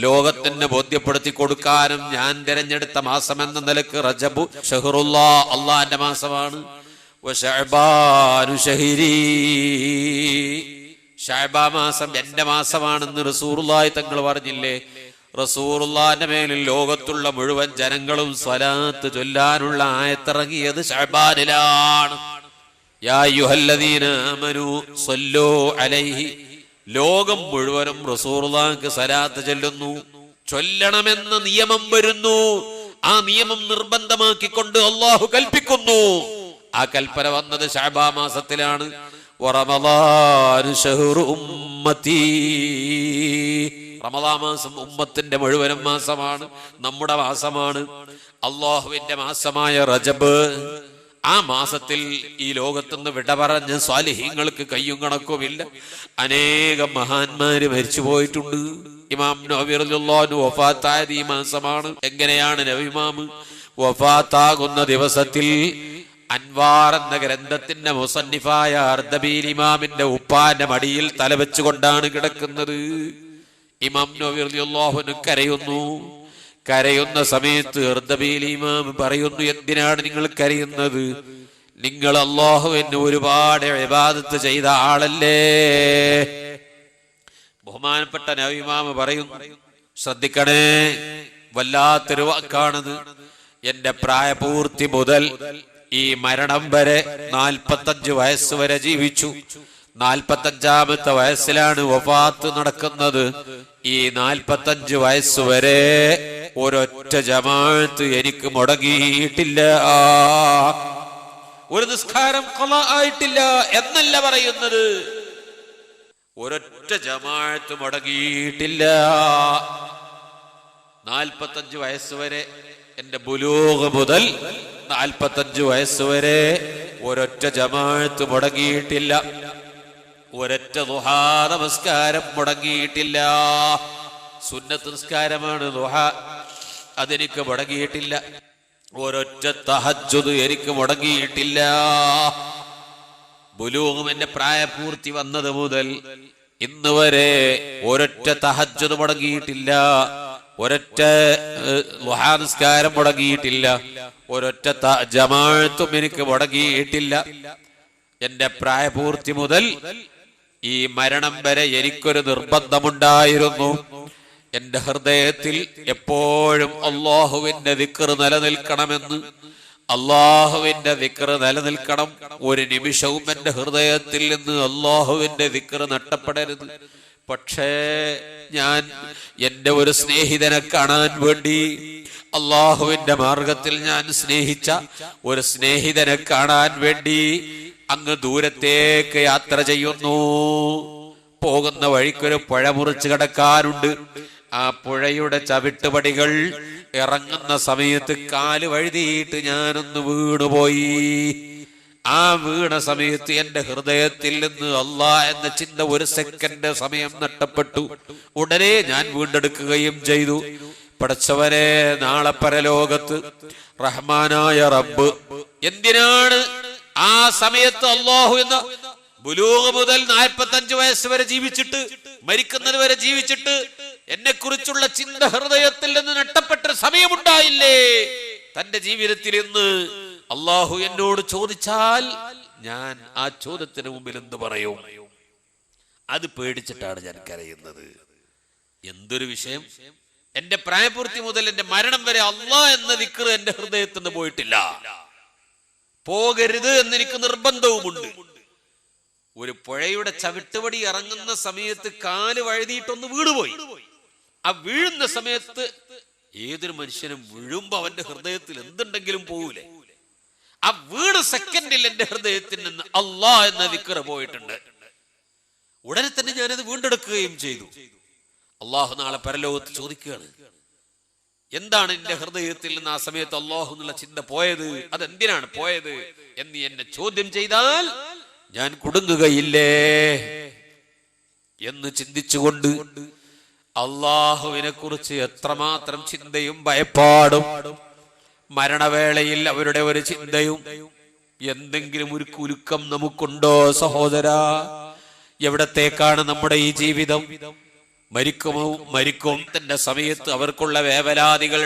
ലോകത്തിന് ബോധ്യപ്പെടുത്തി കൊടുക്കാനും ഞാൻ തിരഞ്ഞെടുത്ത മാസം എന്ന നിലക്ക് റജബ് ശഹ്റുല്ലാഹ് അള്ളാന്റെ മാസമാണ്. വശഅബാനു ശഹ്രി, ശഅബാൻ മാസം എന്റെ മാസമാണെന്ന് റസൂലുള്ളാഹി തങ്ങൾ പറഞ്ഞില്ലേ? റസൂലുള്ളാഹിന്റെ മേലിൽ ലോകത്തുള്ള മുഴുവൻ ജനങ്ങളും സ്വലാത്ത് ചൊല്ലാനുള്ള ആയത്തിറങ്ങിയത് ശഅബാനിലാണ്. യാ അയ്യുഹല്ലദീന ആമനൂ സ്വല്ലൂ അലൈഹി. ലോകം മുഴുവനും റസൂലുള്ളാഹിക്ക് സ്വലാത്ത് ചൊല്ലുന്നു. ചൊല്ലണമെന്ന നിയമം വരുന്നു. ആ നിയമം നിർബന്ധമാക്കിക്കൊണ്ട് അല്ലാഹു കൽപ്പിക്കുന്നു. ആ കൽപ്പന വന്നത് ശഅബാൻ മാസത്തിലാണ്. വറമളാനു ശഹ്റു ഉമ്മത്തി. റമളാൻ മാസം ഉമ്മത്തിന്റെ മുഴുവനും മാസമാണ്, നമ്മുടെ മാസമാണ്. അല്ലാഹുവിന്റെ മാസമായ റജബ്, ആ മാസത്തിൽ ഈ ലോകത്തുനിന്ന് വിട പറഞ്ഞ സ്വാലിഹീങ്ങൾക്ക് കയ്യും കണക്കുമില്ല. അനേകം മഹാന്മാര് മരിച്ചു പോയിട്ടുണ്ട്. ഇമാം നബി റളിയല്ലാഹു അൻഹു വഫാത്തായത് ഈ മാസമാണ്. എങ്ങനെയാണ് നബി ഇമാം വഫാത്താകുന്ന ദിവസത്തിൽ അൻവാർ എന്ന ഗ്രന്ഥത്തിന്റെ മുസന്നിഫായ അർദബീൽ ഇമാമിന്റെ ഉപ്പാന്റെ മടിയിൽ തലവെച്ചുകൊണ്ടാണ് കിടക്കുന്നത്. ഇമാം നബി റളിയല്ലാഹു അൻഹു കരയുന്നു. കരയുന്ന സമയത്ത് അർദബീൽ ഇമാം പറയുന്നു, എന്തിനാണ് നിങ്ങൾ കരയുന്നത്? നിങ്ങൾ അല്ലാഹുവിന് ഒരുപാട് ഇബാദത്ത് ചെയ്ത ആളല്ലേ? ബഹുമാനപ്പെട്ട നബി ഇമാം പറയുന്നു, ശ്രദ്ധിക്കണേ, വല്ലാത്തൊരു വാക്കാണത്. എന്റെ പ്രായപൂർത്തി മുതൽ ഈ മരണം വരെ 45 വയസ്സ് വരെ ജീവിച്ചു. 45ാമത്തെ വയസ്സിലാണ് വഫാത്ത് നടക്കുന്നത്. ഈ 45 വയസ്സ് വരെ ഒരൊറ്റ ജമാഅത്ത് എനിക്ക് മുടങ്ങിയിട്ടില്ല. ഒരു നിസ്കാരം ഖളാ ആയിട്ടില്ല എന്നല്ല പറയുന്നത്, ഒരൊറ്റ ജമാഅത്ത് മുടങ്ങിയിട്ടില്ല. 45 വയസ്സ് വരെ, എന്റെ ബുലൂഗ് മുതൽ 45 വയസ്സ് വരെ ഒരൊറ്റ ജമാഅത്ത് മുടങ്ങിയിട്ടില്ല. ഒരൊറ്റ ദുഹാ നമസ്കാരം മുടങ്ങിയിട്ടില്ല. സുന്നത്ത് നിസ്കാരമാണ് ദുഹാ, അതെനിക്ക് മുടങ്ങിയിട്ടില്ല. ഒരൊറ്റ തഹജ്ജുദ് എനിക്ക് മുടങ്ങിയിട്ടില്ല. ബുലൂഗും എന്റെ പ്രായപൂർത്തി വന്നത് മുതൽ ഇന്ന് വരെ ഒരൊറ്റ തഹജ്ജുദ് മുടങ്ങിയിട്ടില്ല. ഒരൊറ്റ ദുഹാ നിസ്കാരം മുടങ്ങിയിട്ടില്ല. ഒരൊറ്റ ജമാഅത്തും എനിക്ക് മുടങ്ങിയിട്ടില്ല. എന്റെ പ്രായപൂർത്തി മുതൽ ഈ മരണം വരെ എനിക്കൊരു നിർബന്ധമുണ്ടായിരുന്നു. എന്റെ ഹൃദയത്തിൽ എപ്പോഴും അല്ലാഹുവിന്റെ ദിക്ർ നിലനിൽക്കണമെന്ന്. അല്ലാഹുവിന്റെ ദിക്ർ നിലനിൽക്കണം. ഒരു നിമിഷവും എന്റെ ഹൃദയത്തിൽ നിന്ന് അല്ലാഹുവിന്റെ ദിക്ർ നഷ്ടപ്പെടരുത്. പക്ഷേ ഞാൻ എന്റെ ഒരു സ്നേഹിതനെ കാണാൻ വേണ്ടി, അല്ലാഹുവിന്റെ മാർഗത്തിൽ ഞാൻ സ്നേഹിച്ച ഒരു സ്നേഹിതനെ കാണാൻ വേണ്ടി അങ്ങ് ദൂരത്തേക്ക് യാത്ര ചെയ്യുന്നു. പോകുന്ന വഴിക്കൊരു പുഴ മുറിച്ച് കടക്കാനുണ്ട്. ആ പുഴയുടെ ചവിട്ടുപടികൾ ഇറങ്ങുന്ന സമയത്ത് കാല് വഴുതിയിട്ട് ഞാനൊന്ന് വീണുപോയി. ആ വീണ സമയത്ത് എന്റെ ഹൃദയത്തിൽ നിന്ന് അല്ലാഹ് എന്ന ചിന്ത ഒരു സെക്കൻഡ് സമയം നഷ്ടപ്പെട്ടു. ഉടനെ ഞാൻ വീണ്ടെടുക്കുകയും ചെയ്തു. പടച്ചവനെ, നാളെ പരലോകത്ത് റഹ്മാനായ റബ്ബ് എന്തിനാണ് ആ സമയത്ത് അല്ലാഹു എന്ന ബുലൂഗ് മുതൽ 45 വയസ്സ് വരെ ജീവിച്ചിട്ട്, മരിക്കുന്നത് വരെ ജീവിച്ചിട്ട് എന്നെ കുറിച്ചുള്ള ചിന്ത ഹൃദയത്തിൽ നിന്ന് നഷ്ടപ്പെട്ട സമയമുണ്ടായില്ലേ തന്റെ ജീവിതത്തിൽ എന്ന് അല്ലാഹു എന്നോട് ചോദിച്ചാൽ ഞാൻ ആ ചോദ്യത്തിന് മുമ്പിൽ എന്ത് പറയും? അത് പേടിച്ചിട്ടാണ് ഞാൻ കരയുന്നത്. എന്തൊരു വിഷയം! എന്റെ പ്രായപൂർത്തി മുതൽ എന്റെ മരണം വരെ അല്ലാഹ് എന്ന ദിക്ർ എന്റെ ഹൃദയത്തിൽ നിന്ന് പോയിട്ടില്ല. പോകരുത് എന്നെനിക്ക് നിർബന്ധവുമുണ്ട്. ഒരു പുഴയുടെ ചവിട്ടുപടി ഇറങ്ങുന്ന സമയത്ത് കാല് വഴുതിയിട്ടൊന്ന് വീണുപോയി. ആ വീഴുന്ന സമയത്ത് ഏതൊരു മനുഷ്യനും വീഴുമ്പോ അവന്റെ ഹൃദയത്തിൽ എന്തുണ്ടെങ്കിലും പോകൂലേ? ആ വീണ സെക്കൻഡിൽ എന്റെ ഹൃദയത്തിൽ നിന്ന് അല്ലാഹ് എന്ന ദിക്ർ പോയിട്ടുണ്ട്. ഉടനെ തന്നെ ഞാനത് വീണ്ടെടുക്കുകയും ചെയ്തു. അല്ലാഹു നാളെ പരലോകത്ത് ചോദിക്കുകയാണ്, എന്താണ് എന്റെ ഹൃദയത്തിൽ നിന്ന് ആ സമയത്ത് അല്ലാഹു എന്നുള്ള ചിന്ത പോയത്? അതെന്തിനാണ് പോയത് എന്ന് എന്നെ ചോദ്യം ചെയ്താൽ ഞാൻ കുടുങ്ങുകയില്ലേ എന്ന് ചിന്തിച്ചുകൊണ്ട് അല്ലാഹുവിനെ കുറിച്ച് എത്രമാത്രം ചിന്തയും ഭയപ്പാടും, മരണവേളയിൽ അവരുടെ ഒരു ചിന്തയും, എന്തെങ്കിലും ഒരു കുലുക്കം നമുക്കുണ്ടോ സഹോദരാ? എവിടത്തേക്കാണ് നമ്മുടെ ഈ ജീവിതം? മരിക്കും തന്റെ സമയത്ത് അവർക്കുള്ള വേവലാതികൾ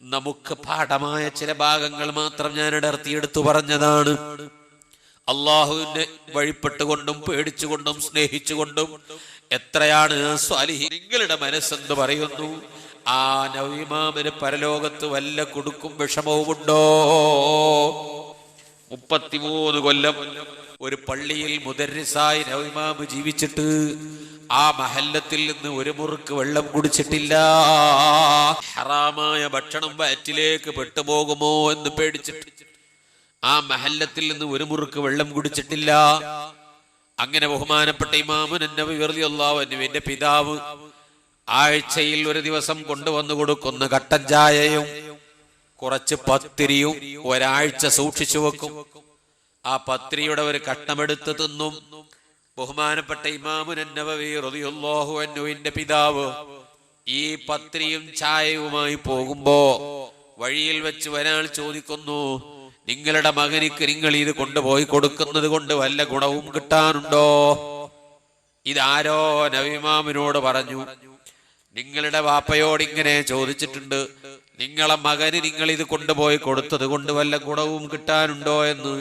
നമുക്ക് പാഠമായ ചില ഭാഗങ്ങൾ മാത്രം ഞാൻ അടർത്തിയെടുത്തു പറഞ്ഞതാണ്. അള്ളാഹുവിനെ വഴിപ്പെട്ടുകൊണ്ടും പേടിച്ചുകൊണ്ടും സ്നേഹിച്ചുകൊണ്ടും എത്രയാണ് സ്വാലിഹീൻ. നിങ്ങളുടെ മനസ്സെന്ന് പറയുന്നു, ആ നബിമാമിന് പരലോകത്ത് വല്ല കുടുക്കും വിഷമവുമുണ്ടോ? 33 കൊല്ലം ഒരു പള്ളിയിൽ മുദർരിസായി നബിമാമ് ജീവിച്ചിട്ട് ആ മഹല്ലത്തിൽ നിന്ന് ഒരു മുറുക്ക് വെള്ളം കുടിച്ചിട്ടില്ല. ഹറാമായ ഭക്ഷണം വയറ്റിലേക്ക് പെട്ടുപോകുമോ എന്ന് പേടിച്ചിട്ട് ആ മഹല്ലത്തിൽ നിന്ന് ഒരു മുറുക്ക് വെള്ളം കുടിച്ചിട്ടില്ല. അങ്ങനെ ബഹുമാനപ്പെട്ട ഇമാമുൻ നബവി റളിയല്ലാഹു അൻഹുവിന്റെ പിതാവ് ആഴ്ചയിൽ ഒരു ദിവസം കൊണ്ടുവന്നു കൊടുക്കുന്ന കട്ടൻ ചായയും കുറച്ച് പത്തിരിയും ഒരാഴ്ച സൂക്ഷിച്ചു വെക്കും. ആ പത്തിരിയുടെ ഒരു കഷ്ണമെടുത്ത് തിന്നും. ബഹുമാനപ്പെട്ട ഇമാമുൻ നബവി റളിയല്ലാഹു അൻഹുവിന്റെ പിതാവ് ഈ പത്തിരിയും ചായയുമായി പോകുമ്പോ വഴിയിൽ വെച്ച് ഒരാൾ ചോദിക്കുന്നു, നിങ്ങളുടെ മകനിക്ക് നിങ്ങൾ ഇത് കൊണ്ടുപോയി കൊടുക്കുന്നത് കൊണ്ട് വല്ല ഗുണവും കിട്ടാനുണ്ടോ? ഇതാരോ നബിമാമിനോട് പറഞ്ഞു, നിങ്ങളുടെ വാപ്പയോട് ഇങ്ങനെ ചോദിച്ചിട്ടുണ്ട്, നിങ്ങളെ മകന് നിങ്ങൾ ഇത് കൊണ്ടുപോയി കൊടുത്തത് കൊണ്ട് വല്ല ഗുണവും കിട്ടാനുണ്ടോ എന്ന്.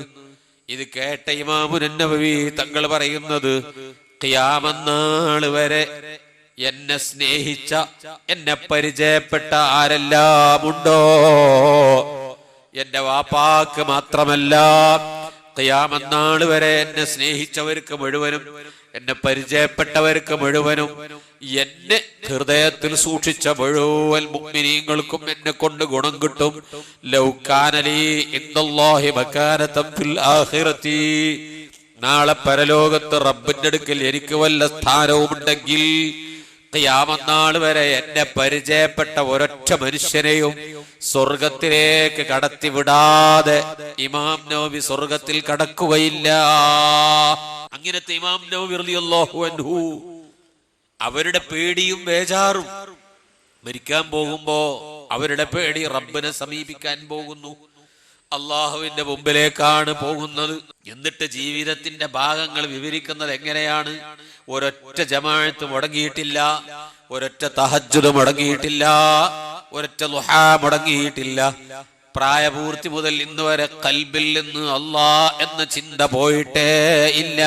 ഇത് കേട്ട ഇമാമുൻ നബവി തങ്ങൾ പറയുന്നത്, ഖിയാമത്ത് നാൾ വരെ എന്നെ സ്നേഹിച്ച, എന്നെ പരിചയപ്പെട്ട ആരെല്ലാം ഉണ്ടോ, എന്റെ വാപ്പാക്ക് മാത്രമല്ല ഖിയാമത്ത് നാൾ വരെ എന്നെ സ്നേഹിച്ചവർക്ക് മുഴുവനും എന്നെ പരിചയപ്പെട്ടവർക്ക് മുഴുവനും എന്നെ ഹൃദയത്തിൽ സൂക്ഷിച്ച മുഴുവൻ മുഅ്മിനീങ്ങൾക്കും എന്നെ കൊണ്ട് ഗുണം കിട്ടും. ലൗ കാന ലീ ഇൻദല്ലാഹി മകാനതൻ ഫിൽ ആഖിറതി, നാളെ പരലോകത്ത് റബ്ബിന്റെ അടുക്കൽ എനിക്ക് വല്ല സ്ഥാനവും ഉണ്ടെങ്കിൽ ഖിയാമത്ത് നാൾ വരെ എന്നെ പരിചയപ്പെട്ട ഒരൊറ്റ മനുഷ്യനെയും സ്വർഗത്തിലേക്ക് കടത്തിവിടാതെ ഇമാം നവവി സ്വർഗത്തിൽ കടക്കുകയില്ല. അങ്ങനത്തെ ഇമാം നവവി റളിയല്ലാഹു അൻഹു അവരുടെ പേടിയും ബേജാറും മരിക്കാൻ പോകുമ്പോ അവരുടെ പേടി റബ്ബിനെ സമീപിക്കാൻ പോകുന്നു, അള്ളാഹുവിന്റെ മുമ്പിലേക്കാണ് പോകുന്നത്. എന്നിട്ട് ജീവിതത്തിന്റെ ഭാഗങ്ങൾ വിവരിക്കുന്നത് എങ്ങനെയാണ്? ഒരൊറ്റ ജമാഅത്ത് മുടങ്ങിയിട്ടില്ല, ഒരൊറ്റ തഹജ്ജുദ് മുടങ്ങിയിട്ടില്ല, ഒരൊറ്റ ദുഹാ മുടങ്ങിയിട്ടില്ല. പ്രായപൂർത്തി മുതൽ ഇന്ന് വരെ ഖൽബിൽ നിന്ന് അല്ലാഹ് എന്ന ചിന്ത പോയിട്ടേ ഇല്ല.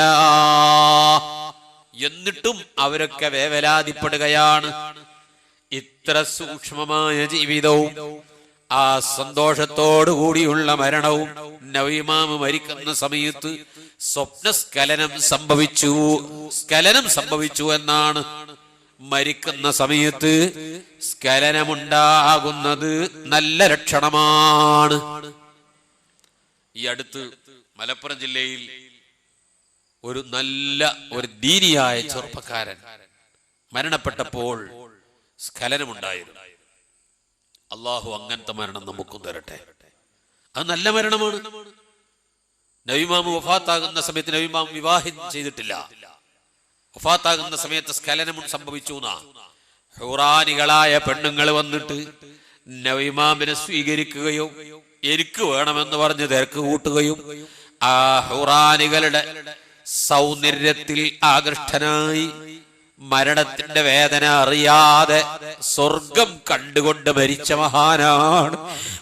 എന്നിട്ടും അവരൊക്കെ വേവലാതിപ്പെടുകയാണ്. ഇത്ര സൂക്ഷ്മമായ ജീവിതവും ആ സന്തോഷത്തോടു കൂടിയുള്ള മരണവും. നവീമാമ് മരിക്കുന്ന സമയത്ത് സ്വപ്നസ്ഖലനം സംഭവിച്ചു എന്നാണ്. മരിക്കുന്ന സമയത്ത് സ്ഖലനമുണ്ടാകുന്നത് നല്ല ലക്ഷണമാണ്. ഈ അടുത്ത് മലപ്പുറം ജില്ലയിൽ ഒരു ദീനിയായ ചെറുപ്പക്കാരൻ മരണപ്പെട്ടപ്പോൾ സ്ഖലനമുണ്ടായിരുന്നു. അള്ളാഹു അങ്ങനത്തെ മരണം നമുക്കും തരട്ടെ. അത് നല്ല മരണമാണ്. നബിമാമ് വഫാത്താകുന്ന സമയത്ത് നബിമാമ് വിവാഹം ചെയ്തിട്ടില്ല. വഫാത്താകുന്ന സമയത്ത് സ്ഖലനം സംഭവിച്ചു. ഹുറാനികളായ പെണ്ണുങ്ങൾ വന്നിട്ട് നബിമാമിനെ സ്വീകരിക്കുകയും എനിക്ക് വേണമെന്ന് പറഞ്ഞ് തിരക്ക് കൂട്ടുകയും ആ ഹുറാനികളുടെ സൗന്ദര്യത്തിൽ ആകൃഷ്ടനായി മരണത്തിന്റെ വേദന അറിയാതെ സ്വർഗം കണ്ടുകൊണ്ട് മരിച്ച മഹാനാണ്,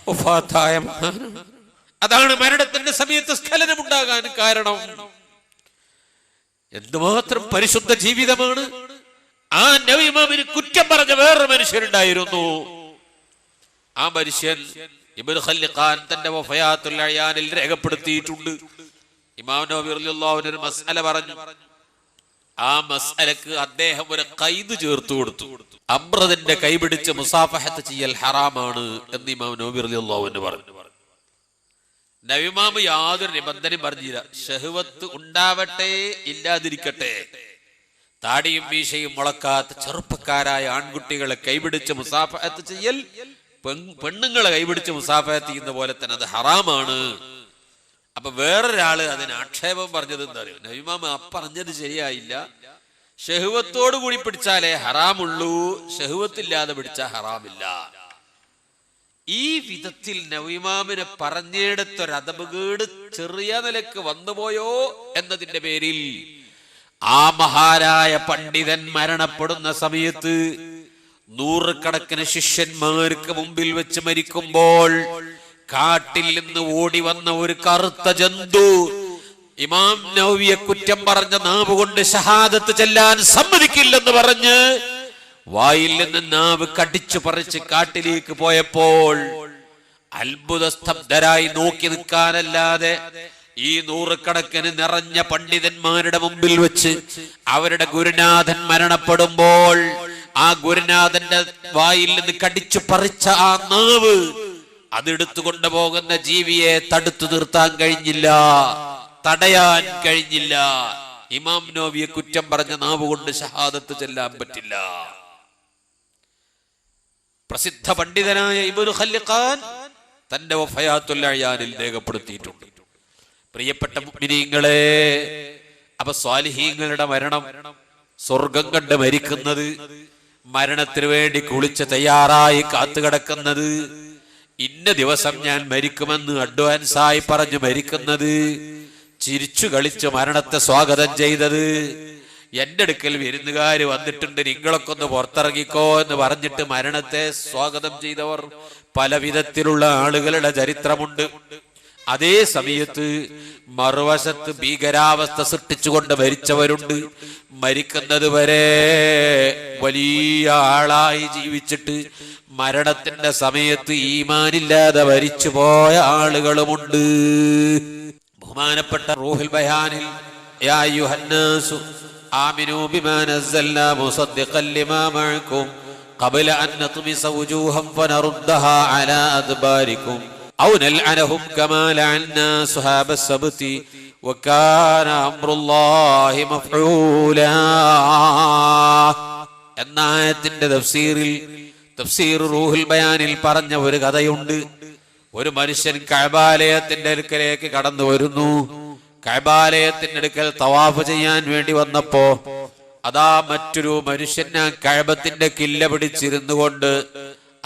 വഫാത്തായ മഹാനാണ്. അതാണ് മരണത്തിന്റെ സമയത്ത് സ്ഖലനമുണ്ടാകാൻ കാരണം. എന്തുമാത്രം പരിശുദ്ധ ജീവിതമാണ്. ആ നബി ഇമാമിന് കുറ്റം പറഞ്ഞ വേറൊരു മനുഷ്യരുണ്ടായിരുന്നു. ആ മനുഷ്യൻ ഇബ്നു ഖല്ലിഖാൻ തന്റെ വഫയാത്തുൽ അയാനിൽ രേഖപ്പെടുത്തിയിട്ടുണ്ട്. ഇമാം നബവി റളിയല്ലാഹു അൻഹു ഒരു മസ്അല പറഞ്ഞു. ആ മസ്അലക്ക് അദ്ദേഹം ഒരു ഖൈദ് ചേർത്തു കൊടുത്തു. അമ്രദിന്റെ കൈപിടിച്ച് മുസാഫഹത്ത് ചെയ്യൽ ഹറാമാണ് എന്ന് ഇമാം നബവി റളിയല്ലാഹു അൻഹു പറഞ്ഞു. നബിമാമ് യാതൊരു നിബന്ധനയും പറഞ്ഞില്ല. ശഹ്വത്ത് ഉണ്ടാവട്ടെ ഇല്ലാതിരിക്കട്ടെ, താടിയും മീശയും മുളക്കാത്ത ചെറുപ്പക്കാരായ ആൺകുട്ടികളെ കൈപിടിച്ച് മുസാഫഹത്ത് ചെയ്യൽ പെണ്ണുങ്ങളെ കൈപിടിച്ച് മുസാഫഹത്ത് ചെയ്യുന്ന പോലെ തന്നെ അത് ഹറാമാണ്. അപ്പൊ വേറൊരാള് അതിന് ആക്ഷേപം പറഞ്ഞത് എന്താ അറിയോ? നബിമാമ് പറഞ്ഞത് ശരിയായില്ല. ശഹ്വത്തോടു കൂടി പിടിച്ചാലേ ഹറാമുള്ളൂ, ശഹ്വത്തില്ലാതെ പിടിച്ചാൽ ഹറാമില്ല. ഈ വിധത്തിൽ നബിമാമിനെ പറഞ്ഞെടുത്തൊരദബുകേട് ചെറിയ നിലക്ക് വന്നുപോയോ എന്നതിന്റെ പേരിൽ ആ മഹാനായ പണ്ഡിതൻ മരണപ്പെടുന്ന സമയത്ത് നൂറുകണക്കിന് ശിഷ്യന്മാർക്ക് മുമ്പിൽ വെച്ച് മരിക്കുമ്പോൾ കാട്ടിൽ നിന്ന് ഓടി വന്ന ഒരു കറുത്ത ജന്തു ഇമാം നവവിയെ കുറ്റം പറഞ്ഞ നാവ് കൊണ്ട് ഷഹാദത്ത് ചെല്ലാൻ സമ്മതിക്കില്ലെന്ന് പറഞ്ഞ് വായിൽ നിന്ന് നാവ് കടിച്ചു പറിച്ച് കാട്ടിലേക്ക് പോയപ്പോൾ അത്ഭുത സ്തബ്ധരായി നോക്കി നിൽക്കാനല്ലാതെ ഈ നൂറുകണക്കിന് നിറഞ്ഞ പണ്ഡിതന്മാരുടെ മുമ്പിൽ വെച്ച് അവരുടെ ഗുരുനാഥൻ മരണപ്പെടുമ്പോൾ ആ ഗുരുനാഥന്റെ വായിൽ നിന്ന് കടിച്ചു പറിച്ച ആ നാവ് അതെടുത്തു കൊണ്ടുപോകുന്ന ജീവിയെ തടുത്തു നിർത്താൻ കഴിഞ്ഞില്ല, തടയാൻ കഴിഞ്ഞില്ല. ഇമാം നവവിയെ കുറ്റം പറഞ്ഞ നാവ് കൊണ്ട് ഷഹാദത്ത് ചെല്ലാൻ പറ്റില്ല. പ്രസിദ്ധ പണ്ഡിതനായ ഇബ്നു ഖല്ലിഖാൻ തന്റെ വഫയാത്തുൽ അയാനിൽ രേഖപ്പെടുത്തിയിട്ടുണ്ട്. പ്രിയപ്പെട്ട മുഅ്മിനീങ്ങളെ, അപ്പൊ സ്വാലിഹീങ്ങളുടെ മരണം, സ്വർഗം കണ്ട് മരിക്കുന്നത്, മരണത്തിന് വേണ്ടി കുളിച്ച് തയ്യാറായി കാത്തുകിടക്കുന്നത്, ഇന്ന ദിവസം ഞാൻ മരിക്കുമെന്ന് അഡ്വാൻസായി പറഞ്ഞു മരിക്കുന്നത്, ചിരിച്ചു കളിച്ച് മരണത്തെ സ്വാഗതം ചെയ്തത്, എന്റെ അടുക്കൽ വിരുന്നുകാര് വന്നിട്ടുണ്ട് നിങ്ങളൊക്കെ ഒന്ന് പുറത്തിറങ്ങിക്കോ എന്ന് പറഞ്ഞിട്ട് മരണത്തെ സ്വാഗതം ചെയ്തവർ പല വിധത്തിലുള്ള ആളുകളുടെ ചരിത്രമുണ്ട്. അതേ സമയത്ത് മറുവശത്ത് ഭീകരാവസ്ഥ സൃഷ്ടിച്ചുകൊണ്ട് മരിച്ചവരുണ്ട്. മരിക്കുന്നത് വരെ വലിയ ആളായി ജീവിച്ചിട്ട് മരണത്തിന്റെ സമയത്ത് ഈമാനില്ലാതെ മരിച്ചുപോയ ആളുകളുമുണ്ട്. ബഹുമാനപ്പെട്ട റൂഹുൽ ബയാനിൽ യാ അയ്യുഹന്നാസു ആമിനൂ ബിമാ നസ്സൽനാ മുസദ്ദിഖൻ ലിമാ മഅക്കും ഖബല അൻ നത്മിസ വുജൂഹൻ ഫനറുദ്ദഹാ അലാ അദ്ബാരിക്കും ഔ നൽഅനഹും കമാ ലഅന്നാ സ്വഹാബസ് സബ്തി വകാന അംറുല്ലാഹി മഫ്ഊലാ എന്ന ആയത്തിന്റെ തഫ്സീർ റൂഹുൽ ബയാനിൽ പറഞ്ഞ ഒരു കഥയുണ്ട്. ഒരു മനുഷ്യൻ കഅബാലയത്തിന്റെ അടുക്കലേക്ക് കടന്നു വരുന്നു. കഅബാലയത്തിന്റെ അടുക്കൽ തവാഫ് ചെയ്യാൻ വേണ്ടി വന്നപ്പോ അതാ മറ്റൊരു മനുഷ്യൻ ആ കഅബത്തിന്റെ കില്ല പിടിച്ചിരുന്നു കൊണ്ട്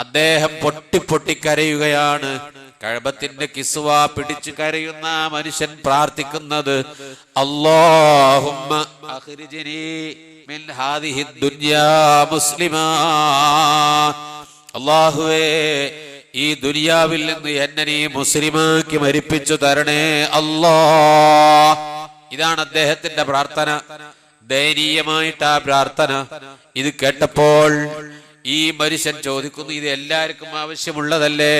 അദ്ദേഹം പൊട്ടി കരയുകയാണ്. കഅബത്തിന്റെ കിസ്വ പിടിച്ചു കരയുന്ന ആ മനുഷ്യൻ പ്രാർത്ഥിക്കുന്നത് അല്ലാഹുമ്മ അഖ്രിജ്നി മിൻ ഹാദിഹി ദുനിയാ മുസ്ലിമാ, അല്ലാഹുവേ ഈ ദുനിയാവിൽ നിന്ന് എന്നെ നീ മുസ്ലിമാക്കി മരിപ്പിച്ചു തരണേ അല്ലാഹ്. ഇതാണ് അദ്ദേഹത്തിന്റെ പ്രാർത്ഥന, ദയനീയമായിട്ടാ പ്രാർത്ഥന. ഇത് കേട്ടപ്പോൾ ഈ മനുഷ്യൻ ചോദിക്കുന്നു, ഇത് എല്ലാവർക്കും ആവശ്യമുള്ളതല്ലേ,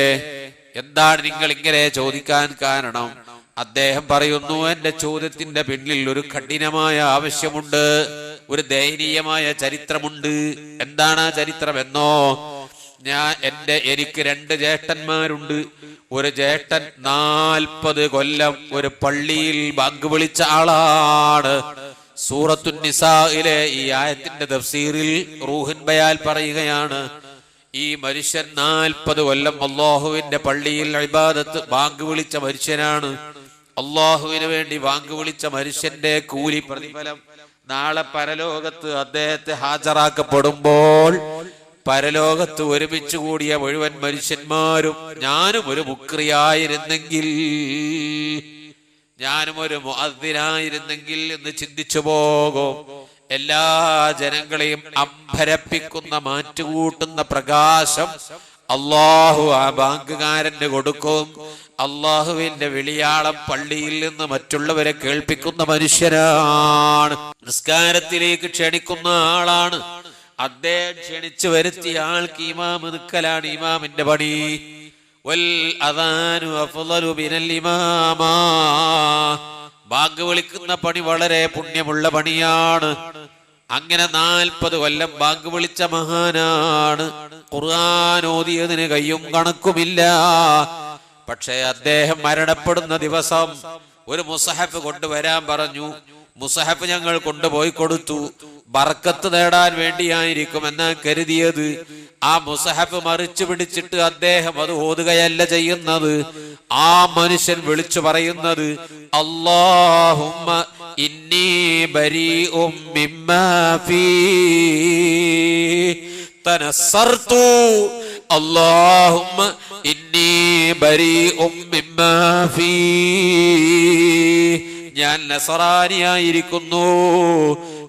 എന്താണ് നിങ്ങൾ ഇങ്ങനെ ചോദിക്കാൻ കാരണം? അദ്ദേഹം പറയുന്നു, എന്റെ ചോദ്യത്തിന്റെ പിന്നിൽ ഒരു കഠിനമായ ആവശ്യമുണ്ട്, ഒരു ദയനീയമായ ചരിത്രമുണ്ട്. എന്താണ് ആ ചരിത്രം എന്നോ? എനിക്ക് 2 ജ്യേഷ്ഠന്മാരുണ്ട്. ഒരു ജ്യേഷ്ഠൻ 40 കൊല്ലം ഒരു പള്ളിയിൽ ബാങ്ക് വിളിച്ച ആളാണ്. സൂറത്തുൻ നിസായിലെ ഈ ആയത്തിന്റെ തഫ്സീറിൽ റൂഹുൽ ബയാൻ പറയുകയാണ്, ഈ മനുഷ്യൻ 40 കൊല്ലം അല്ലാഹുവിന്റെ പള്ളിയിൽ ഇബാദത്ത് ബാങ്ക് വിളിച്ച മനുഷ്യനാണ്. അല്ലാഹുവിന് വേണ്ടി ബാങ്ക് വിളിച്ച മനുഷ്യന്റെ കൂലി പ്രതിഫലം നാളെ പരലോകത്ത് അദ്ദേഹത്തെ ഹാജരാക്കപ്പെടുമ്പോൾ പരലോകത്ത് ഒരുമിച്ച് കൂടിയ മുഴുവൻ മനുഷ്യന്മാരും ഞാനും ഒരു മുക്രിയായിരുന്നെങ്കിൽ, ഞാനും ഒരു മുഅദ്ദിനായിരുന്നെങ്കിൽ എന്ന് ചിന്തിച്ചു പോകും. എല്ലാ ജനങ്ങളെയും അമ്പരപ്പിക്കുന്ന മാറ്റുകൂട്ടുന്ന പ്രകാശം അല്ലാഹു ആ ബാങ്കുകാരന് കൊടുക്കും. അല്ലാഹുവിന്റെ വിളിയാളം പള്ളിയിൽ നിന്ന് മറ്റുള്ളവരെ കേൾപ്പിക്കുന്ന മനുഷ്യനാണ്. നിസ്കാരത്തിലേക്ക് ക്ഷണിക്കുന്ന ആളാണ്. അദ്ദേഹം ക്ഷണിച്ചു വരുത്തിയ ആൾക്ക് ഇമാം നിൽക്കലാണ് ഇമാമിന്റെ പണി. വൽ അദാനു അഫ്ളലു മിനൽ ഇമാമാ, ബാങ്ക് വിളിക്കുന്ന പണി വളരെ പുണ്യമുള്ള പണിയാണ്. അങ്ങനെ 40 കൊല്ലം ബാങ്ക് വിളിച്ച മഹാനാണ്. ഖുർആൻ ഓതിയതിന് കയ്യും കണക്കുമില്ല. പക്ഷേ അദ്ദേഹം മരണപ്പെടുന്ന ദിവസം ഒരു മുസഹഫ് കൊണ്ടുവരാൻ പറഞ്ഞു. മുസഹഫ് ഞങ്ങൾ കൊണ്ടുപോയി കൊടുത്തു. ബർക്കത്ത് നേടാൻ വേണ്ടിയായിരിക്കും എന്നാ കരുതിയത്. ആ മുസഹഫ് മറിച്ചു പിടിച്ചിട്ട് അദ്ദേഹം അത് ഓതുകയല്ല ചെയ്യുന്നത്. ആ മനുഷ്യൻ വിളിച്ചു പറയുന്നത് അല്ലാഹുമ്മ ഇന്നി ബരീഉം മിമ്മാ ഫീ തനസ്സർതു, അല്ലാഹുമ്മ ഇന്നി ബരീഉം മിമ്മാ ഫീ, ഞാൻ നസറാനിയായിരിക്കുന്നു,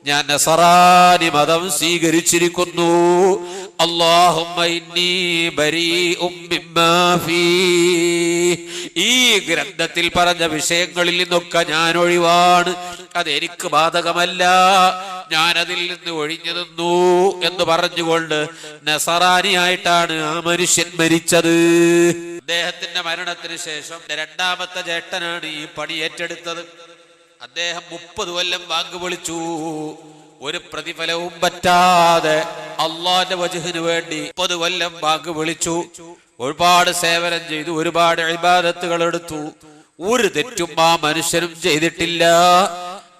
ഞാൻ നസറാനി മതം സ്വീകരിച്ചിരിക്കുന്നു. അല്ലാഹുമ്മ ഇന്നി ബരീഉം മിമ്മാ ഫീ, ഈ ഗ്രന്ഥത്തിൽ പറഞ്ഞ വിഷയങ്ങളിൽ നിന്നൊക്കെ ഞാൻ ഒഴിവാണ്, അതെനിക്ക് ബാധകമല്ല, ഞാൻ അതിൽ നിന്ന് ഒഴിഞ്ഞു നിന്നു എന്ന് പറഞ്ഞുകൊണ്ട് നസറാനിയായിട്ടാണ് ആ മനുഷ്യൻ മരിച്ചത്. അദ്ദേഹത്തിന്റെ മരണത്തിന് ശേഷം 2ാമത്തെ ജ്യേഷ്ഠനാണ് ഈ പണി ഏറ്റെടുത്തത്. അദ്ദേഹം 30 കൊല്ലം ബാങ്ക് വിളിച്ചു, ഒരു പ്രതിഫലവും പറ്റാതെ അള്ളാന്റെ വജ്ഹിന് വേണ്ടി 30 കൊല്ലം ബാങ്ക് വിളിച്ചു. ഒരുപാട് സേവനം ചെയ്തു, ഒരുപാട് ഇബാദത്തുകൾ എടുത്തു. ഒരു തെറ്റും ആ മനുഷ്യനും ചെയ്തിട്ടില്ല.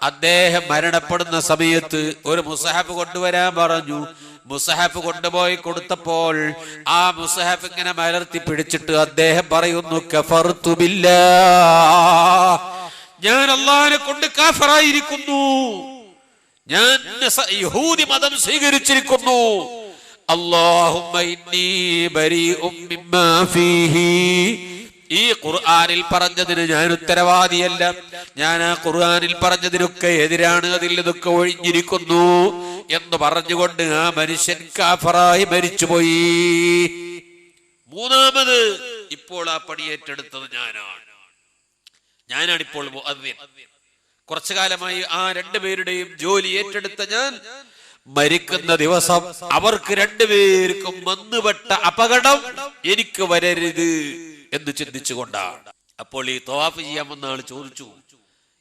അദ്ദേഹം മരണപ്പെടുന്ന സമയത്ത് ഒരു മുസഹഫ് കൊണ്ടുവരാൻ പറഞ്ഞു. മുസഹഫ് കൊണ്ടുപോയി കൊടുത്തപ്പോൾ ആ മുസഹഫ് ഇങ്ങനെ മലർത്തി പിടിച്ചിട്ട് അദ്ദേഹം പറയുന്നു, കഫർതു ബില്ലാഹ്, ഞാൻ അല്ലാഹുവിനെ കൊണ്ട് കാഫറായിരിക്കുന്നു, ഞാൻ യഹൂദി മതം സ്വീകരിച്ചിരിക്കുന്നു. അല്ലാഹുമ്മ ഇന്നി ബരീഉം മിമ്മാ ഫീഹി, ഈ ഖുർആനിൽ പറഞ്ഞതിന് ഞാൻ ഉത്തരവാദിയല്ല, ഞാൻ ആ ഖുർആനിൽ പറഞ്ഞതിനൊക്കെ എതിരാണ്, അതിൽ നിന്നൊക്കെ ഒഴിഞ്ഞിരിക്കുന്നു എന്ന് പറഞ്ഞുകൊണ്ട് ആ മനുഷ്യൻ കാഫറായി മരിച്ചുപോയി. 3ാമത് ഇപ്പോൾ ആ പണി ഏറ്റെടുത്തത് ഞാനാണ്. ഞാനാണിപ്പോൾ മുഅദ്ദിൻ. കുറച്ചു കാലമായി ആ രണ്ടുപേരുടെയും ജോലി ഏറ്റെടുത്ത ഞാൻ മരിക്കുന്ന ദിവസം അവർക്ക് രണ്ടുപേർക്കും വന്നുപെട്ട അപകടം എനിക്ക് വരരുത് എന്ന് ചിന്തിച്ചുകൊണ്ടാണ്. അപ്പോൾ ഈ തവാഫ് ചെയ്യാൻ വന്ന ആൾ ചോദിച്ചു,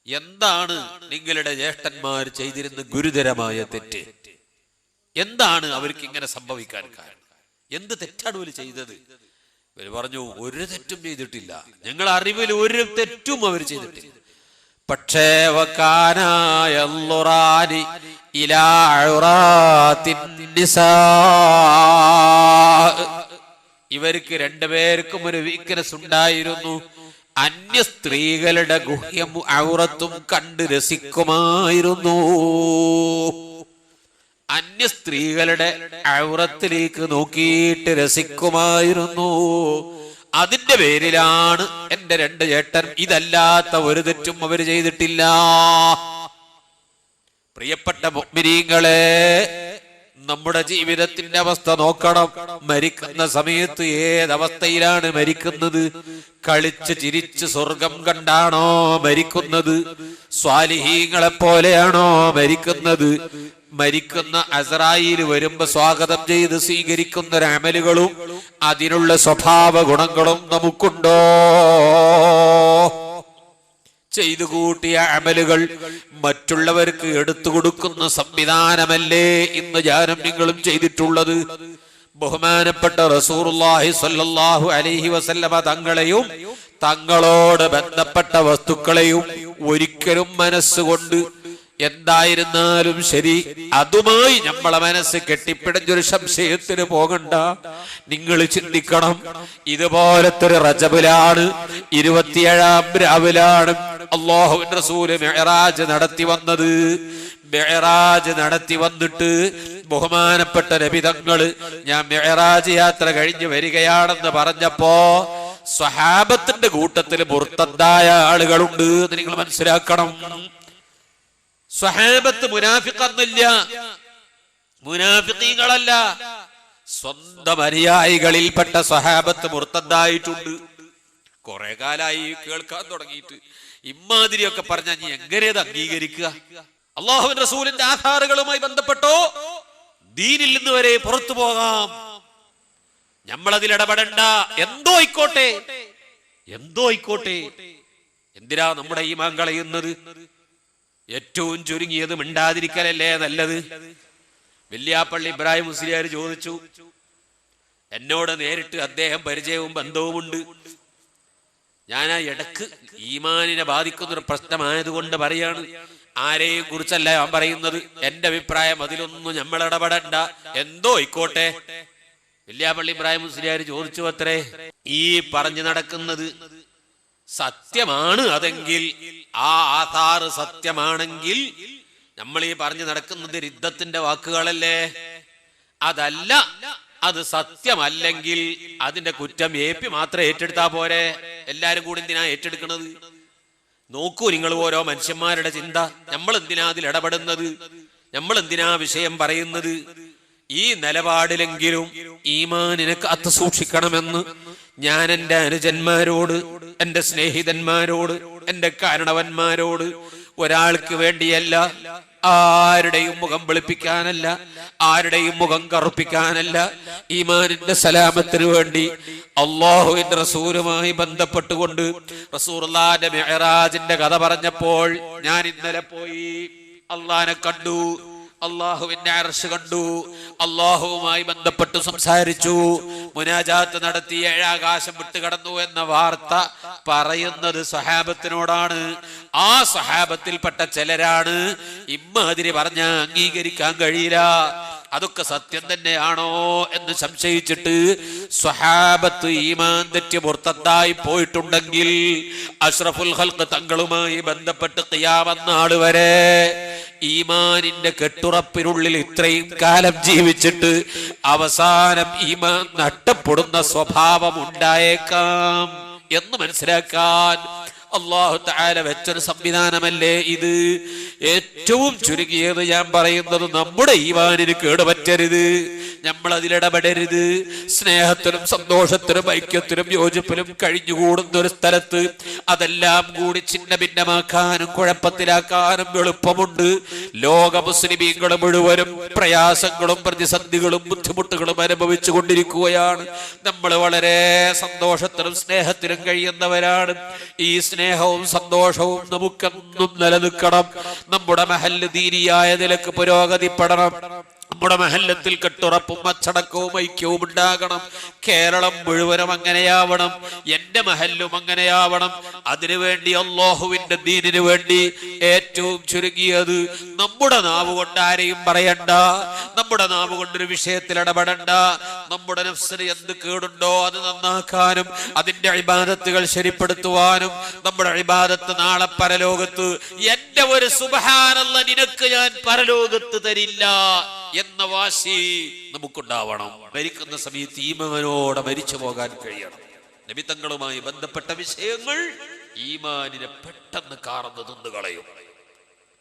എന്താണ് നിങ്ങളുടെ ജ്യേഷ്ഠന്മാർ ചെയ്തിരുന്ന ഗുരുതരമായ തെറ്റ്? എന്താണ് അവർക്ക് ഇങ്ങനെ സംഭവിക്കാൻ കാരണം? എന്ത് തെറ്റാണ് അവർ ചെയ്തത്? ഇവർ പറഞ്ഞു, ഒരു തെറ്റും ചെയ്തിട്ടില്ല, ഞങ്ങൾ അറിവിൽ ഒരു തെറ്റും അവർ ചെയ്തിട്ടില്ല. പക്ഷേ ഇവർക്ക് രണ്ടുപേർക്കും ഒരു വീക്ക്നെസ് ഉണ്ടായിരുന്നു. അന്യ സ്ത്രീകളുടെ ഗുഹ്യം ഔറത്തും കണ്ട് രസിക്കുമായിരുന്നു. അന്യ സ്ത്രീകളുടെ ഔറത്തിലേക്ക് നോക്കിയിട്ട് രസിക്കുമായിരുന്നു. അതിന്റെ പേരിലാണ് എന്റെ രണ്ട് ചേട്ടൻ ഇതല്ലാത്ത ഒരു തെറ്റും അവർ ചെയ്തിട്ടില്ല. പ്രിയപ്പെട്ട മുഅ്മിനീങ്ങളെ, നമ്മുടെ ജീവിതത്തിന്റെ അവസ്ഥ നോക്കണം. മരിക്കുന്ന സമയത്ത് ഏതവസ്ഥയിലാണ് മരിക്കുന്നത്? കളിച്ച് ചിരിച്ച് സ്വർഗം കണ്ടാണോ മരിക്കുന്നത്? സ്വാലിഹീങ്ങളെ പോലെയാണോ മരിക്കുന്നത്? മരിക്കുന്ന അസ്രായീൽ വരുമ്പോ സ്വാഗതം ചെയ്ത് സ്വീകരിക്കുന്ന അമലുകളും അതിനുള്ള സ്വഭാവ ഗുണങ്ങളും നമുക്കുണ്ടോ? ചെയ്തു കൂട്ടിയ അമലുകൾ മറ്റുള്ളവർക്ക് എടുത്തു കൊടുക്കുന്ന സംവിധാനമല്ലേ ഇന്ന് ഞാനും നിങ്ങളും ചെയ്തിട്ടുള്ളത്? ബഹുമാനപ്പെട്ട റസൂലുള്ളാഹി സ്വല്ലല്ലാഹു അലൈഹി വസല്ലമ തങ്ങളെയും തങ്ങളോട് ബന്ധപ്പെട്ട വസ്തുക്കളെയും ഒരിക്കലും മനസ്സുകൊണ്ട് എന്തായിരുന്നാലും ശരി അതുമായി നമ്മളെ മനസ്സ് കെട്ടിപ്പിടഞ്ഞൊരു സംശയത്തിന് പോകണ്ട. നിങ്ങൾ ചിന്തിക്കണം, ഇതുപോലത്തെ ഒരു റജബിലാണ്, 27-ാം രാവിലാണ് അല്ലാഹുവിന്റെ റസൂൽ മിഅ്റാജ് നടത്തി വന്നത്. മിഅ്റാജ് നടത്തി വന്നിട്ട് ബഹുമാനപ്പെട്ട നബി തങ്ങൾ ഞാൻ മിഅ്റാജ് യാത്ര കഴിഞ്ഞ് വരികയാണെന്ന് പറഞ്ഞപ്പോ സ്വഹാബത്തിന്റെ കൂട്ടത്തിൽ മുർത്തദ്ദായ ആളുകളുണ്ട് എന്ന് നിങ്ങൾ മനസ്സിലാക്കണം. സ്വഹാബത്ത് മുനാഫിഖൊന്നുമില്ല, മുനാഫിഖീങ്ങളല്ല, സ്വന്തം അനുയായികളിൽപ്പെട്ട സ്വഹാബത്ത് മുർത്തദ്ദായിട്ടുണ്ട്. കുറെ കാലായി കേൾക്കാൻ തുടങ്ങിയിട്ട് ഇമ്മാതിരിയൊക്കെ പറഞ്ഞാൽ നീ എങ്ങനെയത് അംഗീകരിക്കുക? അല്ലാഹുവിന്റെ റസൂലിന്റെ ആധാറുകളുമായി ബന്ധപ്പെട്ടോ ദീനിൽ നിന്ന് വരെ പുറത്തു പോകാം, നമ്മളതിൽ ഇടപെടണ്ട. എന്തോ ആയിക്കോട്ടെ, എന്തോ ആയിക്കോട്ടെ, എന്തിനാ നമ്മുടെ ഈമാൻ കളയുന്നത്? ഏറ്റവും ചുരുങ്ങിയത് മിണ്ടാതിരിക്കലല്ലേ നല്ലത്? വെല്ലിയാപ്പള്ളി ഇബ്രാഹിം മുസ്ലിയാർ ചോദിച്ചു, എന്നോട് നേരിട്ട് അദ്ദേഹം പരിചയവും ബന്ധവുമുണ്ട്. ഞാൻ ആ ഇടക്ക് ഈമാനിനെ ബാധിക്കുന്നൊരു പ്രശ്നമായതുകൊണ്ട് പറയാണ്, ആരെയും കുറിച്ചല്ല ഞാൻ പറയുന്നത്. എന്റെ അഭിപ്രായം അതിലൊന്നും നമ്മൾ ഇടപെടണ്ട, എന്തോ ആയിക്കോട്ടെ. വെല്ലിയാപ്പള്ളി ഇബ്രാഹിം മുസ്ലിയാർ ചോദിച്ചു, അത്രേ ഈ പറഞ്ഞു നടക്കുന്നത് സത്യമാണ്, അതെങ്കിൽ ആ ആധാർ സത്യമാണെങ്കിൽ നമ്മൾ ഈ പറഞ്ഞു നടക്കുന്നത് രിദ്ദത്തിന്റെ വാക്കുകളല്ലേ? അതല്ല, അത് സത്യമല്ലെങ്കിൽ അതിന്റെ കുറ്റം AP മാത്രം ഏറ്റെടുത്താ പോരെ? എല്ലാരും കൂടി എന്തിനാ ഏറ്റെടുക്കുന്നത്? നോക്കൂ നിങ്ങൾ ഓരോ മനുഷ്യന്മാരുടെ ചിന്ത. നമ്മൾ എന്തിനാ അതിൽ ഇടപെടുന്നത്? നമ്മൾ എന്തിനാ വിഷയം പറയുന്നത്? ഈ നിലപാടിലെങ്കിലും ഈമാനിനെ കാത്തു സൂക്ഷിക്കണമെന്ന് ഞാൻ എൻ്റെ അനുജന്മാരോട്, എൻ്റെ സ്നേഹിതന്മാരോട്, എൻ്റെ കാരണവന്മാരോട്, ഒരാൾക്ക് വേണ്ടിയല്ല, ആരുടെയും മുഖം വെളുപ്പിക്കാനല്ല, ആരുടെയും മുഖം കറുപ്പിക്കാനല്ല, ഈമാനിന്റെ സലാമത്തിന് വേണ്ടി അല്ലാഹുവിന്റെ റസൂലുമായി ബന്ധപ്പെട്ടുകൊണ്ട് റസൂലുള്ളാഹിന്റെ മിഅ്റാജിന്റെ കഥ പറഞ്ഞപ്പോൾ ഞാൻ ഇന്നലെ പോയി അള്ളാഹിനെ കണ്ടു, അള്ളാഹുവിന്റെ അർശ് കണ്ടു, അള്ളാഹുവുമായി ബന്ധപ്പെട്ട് സംസാരിച്ചു, മുനാജാത്ത് നടത്തി, ഏഴാകാശം വിട്ടുകടന്നു എന്ന വാർത്ത പറയുന്നത് സഹാബത്തിനോടാണ്. ആ സഹാബത്തിൽപ്പെട്ട ചിലരാണ് ഇമ്മാതിരി പറഞ്ഞ അംഗീകരിക്കാൻ കഴിയില്ല, അതൊക്കെ സത്യം തന്നെയാണോ എന്ന് സംശയിച്ചിട്ട് സ്വഹാബത്ത് ഈമാൻ തെറ്റി മുർത്തദ്ദായി പോയിട്ടുണ്ടെങ്കിൽ അഷ്റഫുൽ ഖൽഖ് തങ്ങളുമായി ബന്ധപ്പെട്ട് ഖിയാമത്ത് നാൾ വരെ ഈമാനിന്റെ കെട്ടുറപ്പിനുള്ളിൽ ഇത്രയും കാലം ജീവിച്ചിട്ട് അവസാനം ഈമാൻ നഷ്ടപ്പെടുന്ന സ്വഭാവം ഉണ്ടായേക്കാം എന്ന് മനസ്സിലാക്കാൻ അല്ലാഹു തആല വെച്ചൊരു സംവിധാനമല്ലേ ഇത്? ഏറ്റവും ചുരുങ്ങിയത് ഞാൻ പറയുന്നത്, നമ്മുടെ ഈമാനിന് കേടുപറ്റരുത്, നമ്മൾ അതിലിടപെടരുത്. സ്നേഹത്തിലും സന്തോഷത്തിലും ഐക്യത്തിലും യോജിപ്പിലും കഴിഞ്ഞുകൂടുന്ന ഒരു സ്ഥലത്ത് അതെല്ലാം കൂടി ചിന്ന ഭിന്നമാക്കാനും കുഴപ്പത്തിലാക്കാനും എളുപ്പമുണ്ട്. ലോക മുസ്ലിമീങ്ങൾ മുഴുവനും പ്രയാസങ്ങളും പ്രതിസന്ധികളും ബുദ്ധിമുട്ടുകളും അനുഭവിച്ചു കൊണ്ടിരിക്കുകയാണ്. നമ്മൾ വളരെ സന്തോഷത്തിലും സ്നേഹത്തിലും കഴിയുന്നവരാണ്. ഈ സ്നേഹവും സന്തോഷവും നമുക്കെന്നും നിലനിൽക്കണം. നമ്മുടെ മഹല്ല് ദീനിയായ നിലക്ക് പുരോഗതിപ്പെടണം. നമ്മുടെ മഹല്ലത്തിൽ കെട്ടുറപ്പും അച്ചടക്കവും ഐക്യവും ഉണ്ടാകണം. കേരളം മുഴുവനും അങ്ങനെയാവണം. എന്റെ മഹല്ലും അങ്ങനെയാവണം. അതിനുവേണ്ടി അല്ലാഹുവിന്റെ ദീനിനു വേണ്ടി ഏറ്റവും ചുരുങ്ങിയത് നമ്മുടെ നാവ് കൊണ്ട് ആരെയും പറയണ്ട, നമ്മുടെ നാവ് കൊണ്ടൊരു വിഷയത്തിൽ ഇടപെടണ്ട. നമ്മുടെ നഫ്സിന് എന്ത് കേടുണ്ടോ അത് നന്നാക്കാനും അതിന്റെ ഇബാദത്തുകൾ ശരിപ്പെടുത്തുവാനും നമ്മുടെ ഇബാദത്ത് നാളെ പരലോകത്ത് എന്റെ ഒരു സുബ്ഹാനല്ലാഹ് നിനക്ക് ഞാൻ പരലോകത്ത് തരില്ല എന്ന വാശി നമുക്കുണ്ടാവണം. മരിക്കുന്ന സമയത്ത് ഈമാനോടെ മരിച്ചു പോകാൻ കഴിയണം. നബി തങ്ങളുമായി ബന്ധപ്പെട്ട വിഷയങ്ങൾ ഈമാനിനെ പെട്ടെന്ന് കാർന്ന് തിന്നുകളയും.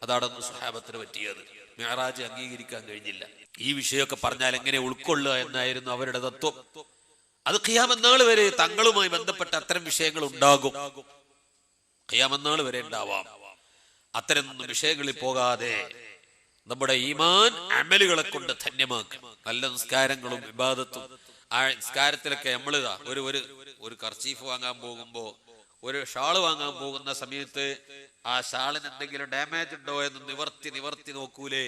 അതാണെന്ന് സ്വഹാബത്തിന് പറ്റിയത്. മിഅ്റാജ് അംഗീകരിക്കാൻ കഴിഞ്ഞില്ല. ഈ വിഷയമൊക്കെ പറഞ്ഞാൽ എങ്ങനെ ഉൾക്കൊള്ളുക എന്നായിരുന്നു അവരുടെ തത്വം. അത് ഖിയാമത്ത് നാൾ വരെ തങ്ങളുമായി ബന്ധപ്പെട്ട അത്തരം വിഷയങ്ങൾ ഉണ്ടാകും. ഖിയാമത്ത് നാൾ വരെ ഉണ്ടാവാം. അത്തരം വിഷയങ്ങളിൽ പോകാതെ നമ്മുടെ ഈമാൻ അമലുകളെ കൊണ്ട് ധന്യമാക്കും. നല്ല നിസ്കാരങ്ങളും ഇബാദത്തും. ആ നിസ്കാരത്തിലൊക്കെ നമ്മളിതാ ഒരു കർച്ചീഫ് വാങ്ങാൻ പോകുമ്പോ, ഒരു ഷാള് വാങ്ങാൻ പോകുന്ന സമയത്ത് ആ ഷാളിന് എന്തെങ്കിലും ഡാമേജ് ഉണ്ടോ എന്ന് നിവർത്തി നോക്കൂലേ?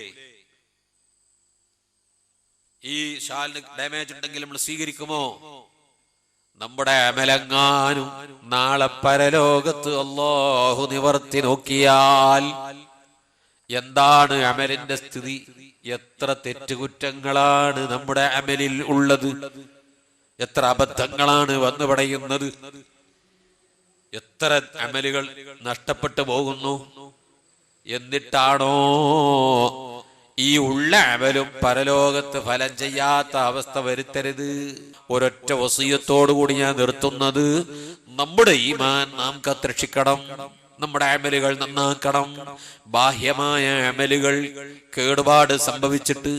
ഈ ഷാളിന് ഡാമേജ് ഉണ്ടെങ്കിൽ നമ്മൾ സ്വീകരിക്കുമോ? നമ്മുടെ അമലെങ്ങാനും നാളെ പരലോകത്ത് അല്ലാഹു നിവർത്തി നോക്കിയാൽ എന്താണ് അമലിന്റെ സ്ഥിതി? എത്ര തെറ്റുകുറ്റങ്ങളാണ് നമ്മുടെ അമലിൽ ഉള്ളത്, എത്ര അബദ്ധങ്ങളാണ് വന്നു പടയുന്നത്, എത്ര അമലുകൾ നഷ്ടപ്പെട്ടു പോകുന്നു. എന്നിട്ടാണോ ഈ ഉള്ള അമലും പരലോകത്ത് ഫലം ചെയ്യാത്ത അവസ്ഥ വരുത്തരുത്. ഒരൊറ്റ വസിയത്തോടുകൂടി ഞാൻ നിർത്തുന്നത്, നമ്മുടെ ഈമാൻ നാം കാത്തുരക്ഷിക്കണം. നമ്മുടെ അമലുകൾ നന്നാക്കണം. ബാഹ്യമായ അമലുകൾ കേടുപാട് സംഭവിച്ചിട്ട്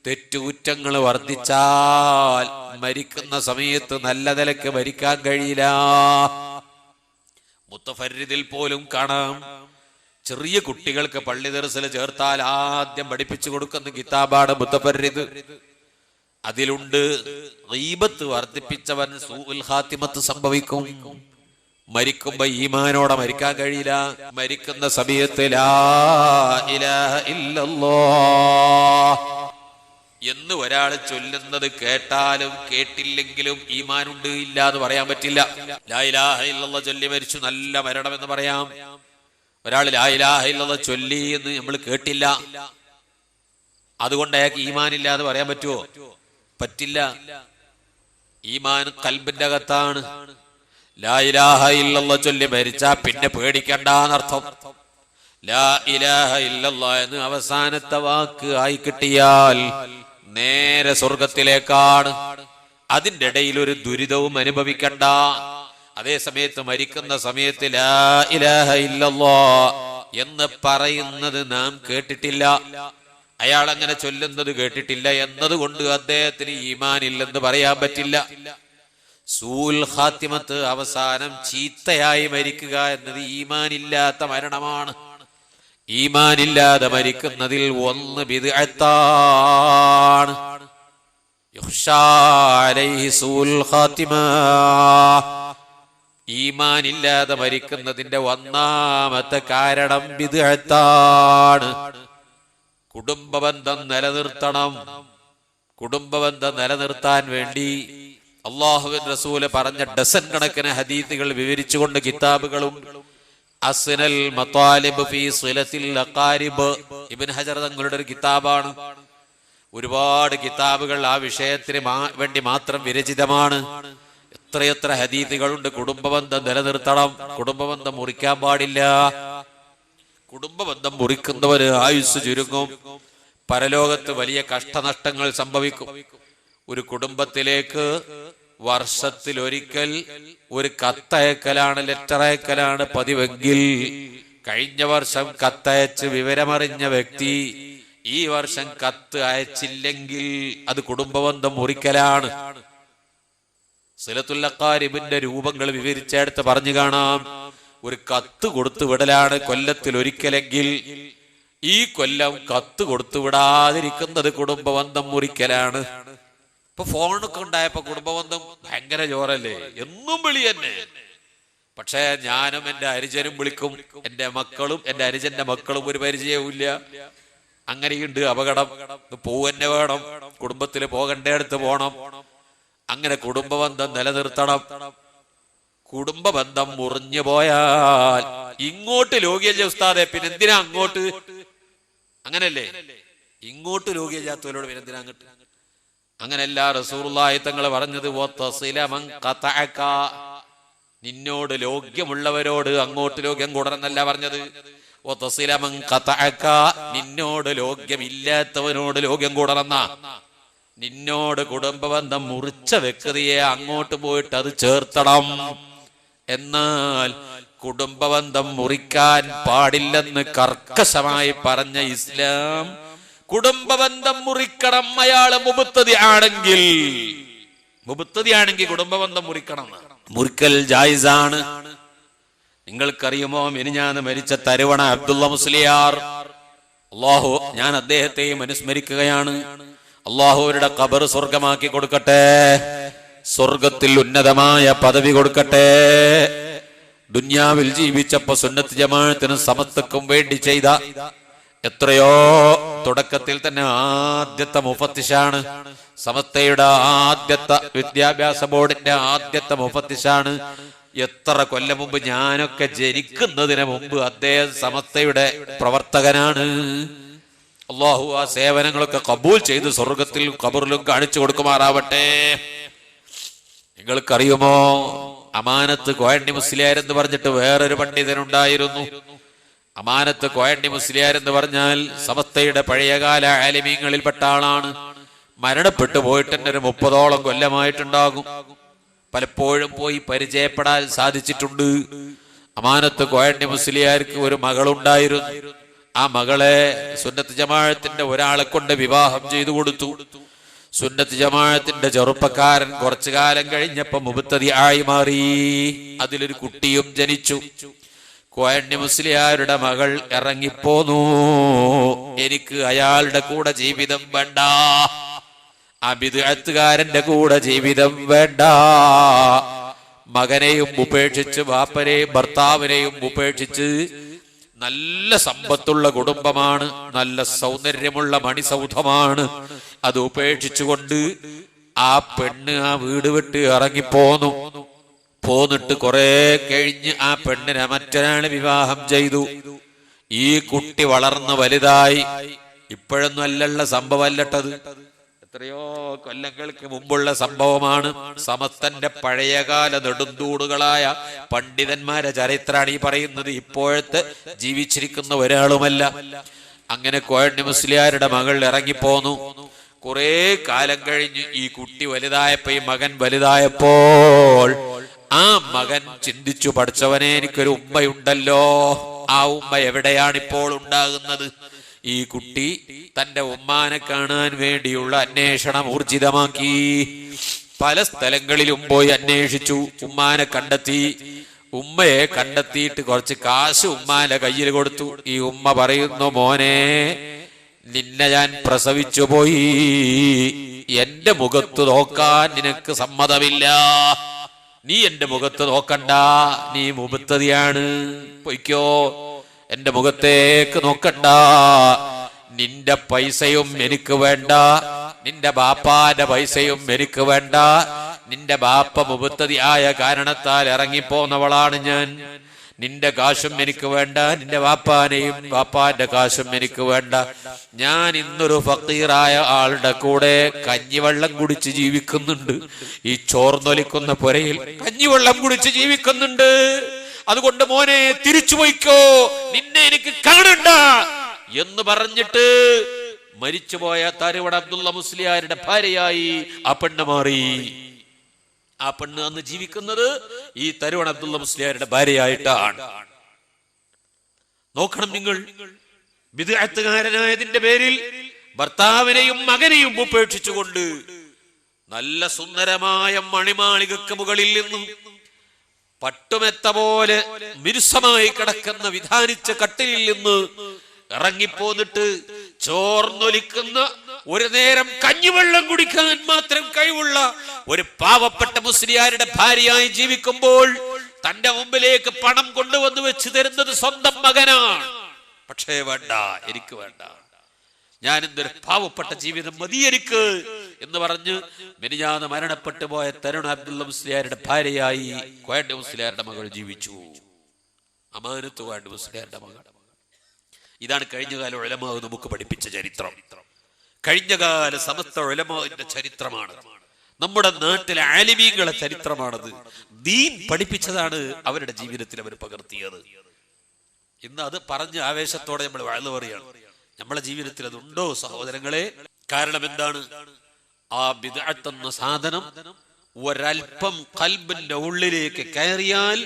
തെറ്റുകുറ്റങ്ങൾ വർദ്ധിച്ചാൽ മരിക്കുന്ന സമയത്ത് നല്ല നിലക്ക് മരിക്കാൻ കഴിയില്ല. മുത്തഫരിദിൽ പോലും കാണാം, ചെറിയ കുട്ടികൾക്ക് പള്ളി ദർസിൽ ചേർത്താൽ ആദ്യം പഠിപ്പിച്ചു കൊടുക്കുന്ന കിതാബാണ് മുത്തഫരിദ്. അതിലുണ്ട് ഗീബത്ത് വർദ്ധിപ്പിച്ചവൻ സൂഉൽ ഖാത്തിമത്ത് സംഭവിക്കും. മരിക്കുമ്പോ ഈമാനോടെ മരിക്കാൻ കഴിയില്ല. മരിക്കുന്ന സമയത്ത് ലാ ഇലാഹ ഇല്ലല്ലാഹ് എന്ന് ഒരാൾ ചൊല്ലുന്നത് കേട്ടാലും കേട്ടില്ലെങ്കിലും ഈമാനുണ്ട് ഇല്ല എന്ന് പറയാൻ പറ്റില്ല. ലാ ഇലാഹ ഇല്ലല്ലാഹ് ചൊല്ലി മരിച്ചു, നല്ല മരണം എന്ന് പറയാം. ഒരാൾ ലാ ഇലാഹ ഇല്ലല്ലാഹ് ചൊല്ലി എന്ന് നമ്മൾ കേട്ടില്ല, അതുകൊണ്ട് അയാൾക്ക് ഈമാനില്ല എന്ന് പറയാൻ പറ്റുമോ? പറ്റില്ല. ഈമാൻ ഖൽബിന്റെ അകത്താണ്. ലാ ഇലാഹ ഇല്ലല്ലാഹ് ചൊല്ലി മരിച്ചാ പിന്നെ പേടിക്കണ്ടെന്നർത്ഥം. ലാ ഇലാഹ ഇല്ലല്ലാഹ് എന്ന് അവസാനത്തെ വാക്ക് ആയി കിട്ടിയാൽ നേരെ സ്വർഗത്തിലേക്കാണ്. അതിന്റെ ഇടയിൽ ഒരു ദുരിതവും അനുഭവിക്കണ്ട. അതേ സമയത്ത് മരിക്കുന്ന സമയത്ത് ലാ ഇലാഹ ഇല്ലല്ലാഹ് എന്ന് പറയുന്നത് നാം കേട്ടിട്ടില്ല, അയാൾ അങ്ങനെ ചൊല്ലുന്നത് കേട്ടിട്ടില്ല എന്നതുകൊണ്ട് അദ്ദേഹത്തിന് ഈമാൻ ഇല്ലെന്ന് പറയാൻ പറ്റില്ല. സൂൽ ഖാത്തിമത്ത്, അവസാനം ചീത്തയായി മരിക്കുക എന്നത് ഈമാനില്ലാത്ത മരണമാണ്. ഈമാനില്ലാതെ മരിക്കുന്നതിൽ ഒന്ന് ബിദ്അത്താണ്. യുഖ്ശാ അലൈഹി സൂൽ ഖാത്തിമ. ഈമാനില്ലാതെ മരിക്കുന്നതിന്റെ ഒന്നാമത്തെ കാരണം ബിദ്അത്താണ്. കുടുംബബന്ധം നിലനിർത്തണം. കുടുംബബന്ധം നിലനിർത്താൻ വേണ്ടി അല്ലാഹുവിൻ റസൂല് പറഞ്ഞ ഡസൻ കണക്കിന് ഹദീസുകൾ വിവരിച്ചുകൊണ്ട് കിതാബുകളും. അസ്നൽ മതാലിബ് ഫീ സിലത്തിൽ അഖാരിബ് ഇബ്നു ഹജർ തങ്ങളുടെ ഒരു കിതാബാണ്. ഒരുപാട് കിതാബുകൾ ആ വിഷയത്തിന് വേണ്ടി മാത്രം വിരചിതമാണ്. എത്രയെത്ര ഹദീസുകളുണ്ട്. കുടുംബബന്ധം നിലനിർത്തണം, കുടുംബബന്ധം മുറിക്കാൻ പാടില്ല. കുടുംബബന്ധം മുറിക്കുന്നവര് ആയുസ് ചുരുങ്ങും, പരലോകത്ത് വലിയ കഷ്ടനഷ്ടങ്ങൾ സംഭവിക്കും. ഒരു കുടുംബത്തിലേക്ക് വർഷത്തിലൊരിക്കൽ ഒരു കത്തയക്കലാണ്, ലെറ്റർ അയക്കലാണ് പതിവെങ്കിൽ കഴിഞ്ഞ വർഷം കത്തയച്ച് വിവരമറിഞ്ഞ വ്യക്തി ഈ വർഷം കത്ത് അയച്ചില്ലെങ്കിൽ അത് കുടുംബബന്ധം മുറിക്കലാണ്. സിലത്തുൽ അഖാരിബിന്റെ രൂപങ്ങൾ വിവരിച്ചെടുത്ത് പറഞ്ഞു കാണാം. ഒരു കത്ത് കൊടുത്തു വിടലാണ് കൊല്ലത്തിൽ ഒരിക്കലെങ്കിൽ. ഈ കൊല്ലം കത്ത് കൊടുത്തു വിടാതിരിക്കുന്നത് കുടുംബബന്ധം മുറിക്കലാണ്. ഇപ്പൊ ഫോണൊക്കെ ഉണ്ടായപ്പോ കുടുംബബന്ധം ഭയങ്കര ജോറല്ലേ, എന്നും വിളി തന്നെ. പക്ഷേ ഞാനും എന്റെ അനുജനും വിളിക്കും, എന്റെ മക്കളും എന്റെ അനുജന്റെ മക്കളും ഒരു പരിചയവുമില്ല. അങ്ങനെയുണ്ട് അപകടം. പോവന്നെ വേണം, കുടുംബത്തിൽ പോകേണ്ടടുത്ത് പോണം. അങ്ങനെ കുടുംബബന്ധം നിലനിർത്തണം. കുടുംബബന്ധം മുറിഞ്ഞു പോയാൽ ഇങ്ങോട്ട് ലോകിയല്ലേ ഉസ്താദെ, പിന്നെ എന്തിനാ അങ്ങോട്ട്? അങ്ങനല്ലേ, ഇങ്ങോട്ട് ലോകിയല്ലാത്തവരോട് പിന്നെ എന്തിനാ അങ്ങോട്ട്? അങ്ങനെയല്ല റസൂലുള്ളാഹി തങ്ങൾ പറഞ്ഞത്, നിന്നോട് ലോഗ്യമുള്ളവരോട് അങ്ങോട്ട് ലോഗ്യം കൂടണമെന്നല്ല പറഞ്ഞത്. നിന്നോട് ലോഗ്യമില്ലാത്തവനോട് ലോഗ്യം കൂടണമെന്ന. നിന്നോട് കുടുംബബന്ധം മുറിച്ച വ്യക്തിയെ അങ്ങോട്ട് പോയിട്ട് അത് ചേർത്തണം. എന്നാൽ കുടുംബബന്ധം മുറിക്കാൻ പാടില്ലെന്ന് കർക്കശമായി പറഞ്ഞ ഇസ്ലാം കുടുംബബന്ധം മുറിക്കണം. അയാള് മുബത്തദിയാണെങ്കിൽ കുടുംബബന്ധം മുറിക്കണം. മുറിക്കൽ ജായിസാണ്. നിങ്ങൾക്കറിയുമോ, മിനിഞ്ഞാന്ന് മരിച്ച തരുവണ അബ്ദുള്ള മുസ്ലിയാർ, അല്ലാഹു ഞാൻ അദ്ദേഹത്തെയും അനുസ്മരിക്കുകയാണ്. അല്ലാഹു അവരുടെ ഖബർ സ്വർഗമാക്കി കൊടുക്കട്ടെ, സ്വർഗത്തിൽ ഉന്നതമായ പദവി കൊടുക്കട്ടെ. ദുനിയാവിൽ ജീവിച്ചപ്പോ സുന്നത്ത് ജമാഅത്തിനും സമത്വക്കും വേണ്ടി ചെയ്ത എത്രയോ, തുടക്കത്തിൽ തന്നെ ആദ്യത്തെ മുഫത്തിഷാണ്, സമസ്തയുടെ ആദ്യത്തെ വിദ്യാഭ്യാസ ബോർഡിന്റെ ആദ്യത്തെ മുഫത്തിഷാണ്. എത്ര കൊല്ലം മുമ്പ്, ഞാനൊക്കെ ജനിക്കുന്നതിന് മുമ്പ് അദ്ദേഹം സമസ്തയുടെ പ്രവർത്തകനാണ്. അല്ലാഹു ആ സേവനങ്ങളൊക്കെ കബൂൽ ചെയ്ത് സ്വർഗത്തിലും ഖബറിലും കാണിച്ചു കൊടുക്കുമാറാവട്ടെ. നിങ്ങൾക്കറിയുമോ, അമാനത്ത് കോയണ്ണി മുസ്ലിയാർ എന്ന് പറഞ്ഞിട്ട് വേറൊരു പണ്ഡിതനുണ്ടായിരുന്നു. അമാനത്ത് കോയണ്ണി മുസ്ലിയാർ എന്ന് പറഞ്ഞാൽ സമസ്തയുടെ പഴയകാല ആലിമീങ്ങളിൽപ്പെട്ട ആളാണ്. മരണപ്പെട്ടു പോയിട്ട് തന്നെ ഒരു 30ഓളം കൊല്ലമായിട്ടുണ്ടാകും. പലപ്പോഴും പോയി പരിചയപ്പെടാൻ സാധിച്ചിട്ടുണ്ട്. അമാനത്ത് കോയണ്ണി മുസ്ലിയാർക്ക് ഒരു മകളുണ്ടായിരുന്നു. ആ മകളെ സുന്നത്ത് ജമാഅത്തിന്റെ ഒരാളെ കൊണ്ട് വിവാഹം ചെയ്തു കൊടുത്തു. സുന്നത്ത് ജമാഅത്തിന്റെ ചെറുപ്പക്കാരൻ കുറച്ചു കാലം കഴിഞ്ഞപ്പോ മുബത്തദി ആയി മാറി. അതിലൊരു കുട്ടിയും ജനിച്ചു. കോയണ്ണി മുസ്ലിയാരുടെ മകൾ ഇറങ്ങിപ്പോന്നു. എനിക്ക് അയാളുടെ കൂടെ ജീവിതം വേണ്ട, ആ ബിദ്അത്തുകാരന്റെ കൂടെ ജീവിതം വേണ്ട. മകനെയും ഉപേക്ഷിച്ച്, ബാപ്പനെയും ഭർത്താവിനെയും ഉപേക്ഷിച്ച്, നല്ല സമ്പത്തുള്ള കുടുംബമാണ്, നല്ല സൗന്ദര്യമുള്ള മണിസൗധമാണ്, അത് ഉപേക്ഷിച്ചുകൊണ്ട് ആ പെണ്ണ് ആ വീട് വിട്ട് ഇറങ്ങിപ്പോന്നു. പോന്നിട്ട് കുറെ കഴിഞ്ഞ് ആ പെണ്ണിനെ മറ്റൊരാള് വിവാഹം ചെയ്തു. ഈ കുട്ടി വളർന്ന് വലുതായി. ഇപ്പോഴൊന്നും അല്ലള്ള സംഭവമല്ലട്ടത്, എത്രയോ കൊല്ലങ്ങൾക്ക് മുമ്പുള്ള സംഭവമാണ്. സമസ്തന്റെ പഴയകാല നെടുന്തൂടുകളായ പണ്ഡിതന്മാരെ ചരിത്രമാണ് ഈ പറയുന്നത്. ഇപ്പോഴത്തെ ജീവിച്ചിരിക്കുന്ന ഒരാളുമല്ല. അങ്ങനെ കോയണ്ണി മുസ്ലിയാരുടെ മകൾ ഇറങ്ങിപ്പോന്നു. കുറെ കാലം കഴിഞ്ഞ് ഈ കുട്ടി വലുതായപ്പോ, ഈ മകൻ വലുതായപ്പോൾ ആ മകൻ ചിന്തിച്ചു, പഠിച്ചവനെ എനിക്കൊരു ഉമ്മയുണ്ടല്ലോ, ആ ഉമ്മ എവിടെയാണിപ്പോൾ ഉണ്ടാകുന്നത്? ഈ കുട്ടി തന്റെ ഉമ്മാനെ കാണാൻ വേണ്ടിയുള്ള അന്വേഷണം ഊർജിതമാക്കി. പല സ്ഥലങ്ങളിലും പോയി അന്വേഷിച്ചു, ഉമ്മാനെ കണ്ടെത്തി. ഉമ്മയെ കണ്ടെത്തിയിട്ട് കുറച്ച് കാശ് ഉമ്മാന്റെ കയ്യിൽ കൊടുത്തു. ഈ ഉമ്മ പറയുന്നു, മോനെ, നിന്നെ ഞാൻ പ്രസവിച്ചു പോയി, എന്റെ മുഖത്ത് നോക്കാൻ നിനക്ക് സമ്മതമില്ല, നീ എന്റെ മുഖത്ത് നോക്കണ്ട, നീ മുബത്തദിയാണ്, പൊയ്ക്കോ, എന്റെ മുഖത്തേക്ക് നോക്കണ്ട. നിന്റെ പൈസയും എനിക്ക് വേണ്ട, നിന്റെ ബാപ്പാന്റെ പൈസയും എനിക്ക് വേണ്ട. നിന്റെ ബാപ്പ മുബത്തദി ആയ കാരണത്താൽ ഇറങ്ങിപ്പോന്നവളാണ് ഞാൻ. നിന്റെ കാശും എനിക്ക് വേണ്ട, നിന്റെ ബാപ്പാനെയും ബാപ്പാന്റെ കാശും എനിക്ക് വേണ്ട. ഞാൻ ഇന്നൊരു ഫക്കീറായ ആളുടെ കൂടെ കഞ്ഞിവെള്ളം കുടിച്ച് ജീവിക്കുന്നുണ്ട്. ഈ ചോർന്നൊലിക്കുന്ന പുരയിൽ കഞ്ഞിവെള്ളം കുടിച്ച് ജീവിക്കുന്നുണ്ട്. അതുകൊണ്ട് മോനെ തിരിച്ചു പോയിക്കോ, നിന്നെ എനിക്ക് കാണണ്ട എന്ന് പറഞ്ഞിട്ട് മരിച്ചുപോയ തരുവട അബ്ദുള്ള മുസ്ലിയാരുടെ ഭാര്യയായി ആ പെണ്ണ് മാറി. ആ പെണ്ണ് അന്ന് ജീവിക്കുന്നത് ഈ തരുവണ അബ്ദുള്ള മുസ്ലിയാരുടെ ഭാര്യയായിട്ടാണ്. നോക്കണം നിങ്ങൾ, ബിദ്അത്തുകാരനായതിന്റെ പേരിൽ ഭർത്താവിനെയും മകനെയും ഉപേക്ഷിച്ചുകൊണ്ട് നല്ല സുന്ദരമായ മണിമാളികൾക്ക് മുകളിൽ നിന്നും പട്ടുമെത്ത പോലെ മിനുസമായി കിടക്കുന്ന വിധാനിച്ച കട്ടിലിൽ നിന്ന് ഇറങ്ങിപ്പോന്നിട്ട് ചോർന്നൊലിക്കുന്ന ഒരു നേരം കഞ്ഞിവെള്ളം കുടിക്കാൻ മാത്രം കഴിവുള്ള ഒരു പാവപ്പെട്ട മുസ്ലിയാരുടെ ഭാര്യയായി ജീവിക്കുമ്പോൾ തന്റെ മുമ്പിലേക്ക് പണം കൊണ്ടുവന്ന് വെച്ച് തരുന്നത് സ്വന്തം മകനാണ്. പക്ഷേ വേണ്ട, എനിക്ക് വേണ്ട, ഞാൻ എന്തൊരു പാവപ്പെട്ട ജീവിതം മതി എനിക്ക് എന്ന് പറഞ്ഞ് മിനിഞ്ഞാന്ന് മരണപ്പെട്ടു പോയ തരുൺ അബ്ദുള്ള മുസ്ലിയാരുടെ ഭാര്യയായി കോയണ്ട് മുസ്ലിയാരുടെ മകൾ ജീവിച്ചു. അമാനത്ത് കോയണ്ട് മുസ്ലിയാരുടെ മകൾ. ഇതാണ് കഴിഞ്ഞകാല ഉലമാ നമുക്ക് പഠിപ്പിച്ച ചരിത്രം. കഴിഞ്ഞകാല സമസ്ത ഉലമാവിന്റെ ചരിത്രമാണ്. നമ്മുടെ നാട്ടിലെ ആലിമീങ്ങളെ ചരിത്രമാണത്. ദീൻ പഠിപ്പിച്ചതാണ് അവരുടെ ജീവിതത്തിൽ അവർ പകർത്തിയത്. ഇന്ന് അത് പറഞ്ഞ് ആവേശത്തോടെ നമ്മൾ വാഴ്ന്നു പറയുകയാണ്. നമ്മളെ ജീവിതത്തിൽ അതുണ്ടോ സഹോദരങ്ങളെ? കാരണം എന്താണ്? ആ ബിദ്അത്ത് എന്ന സാധനം ഒരൽപ്പം ഖൽബിന്റെ ഉള്ളിലേക്ക് കയറിയാൽ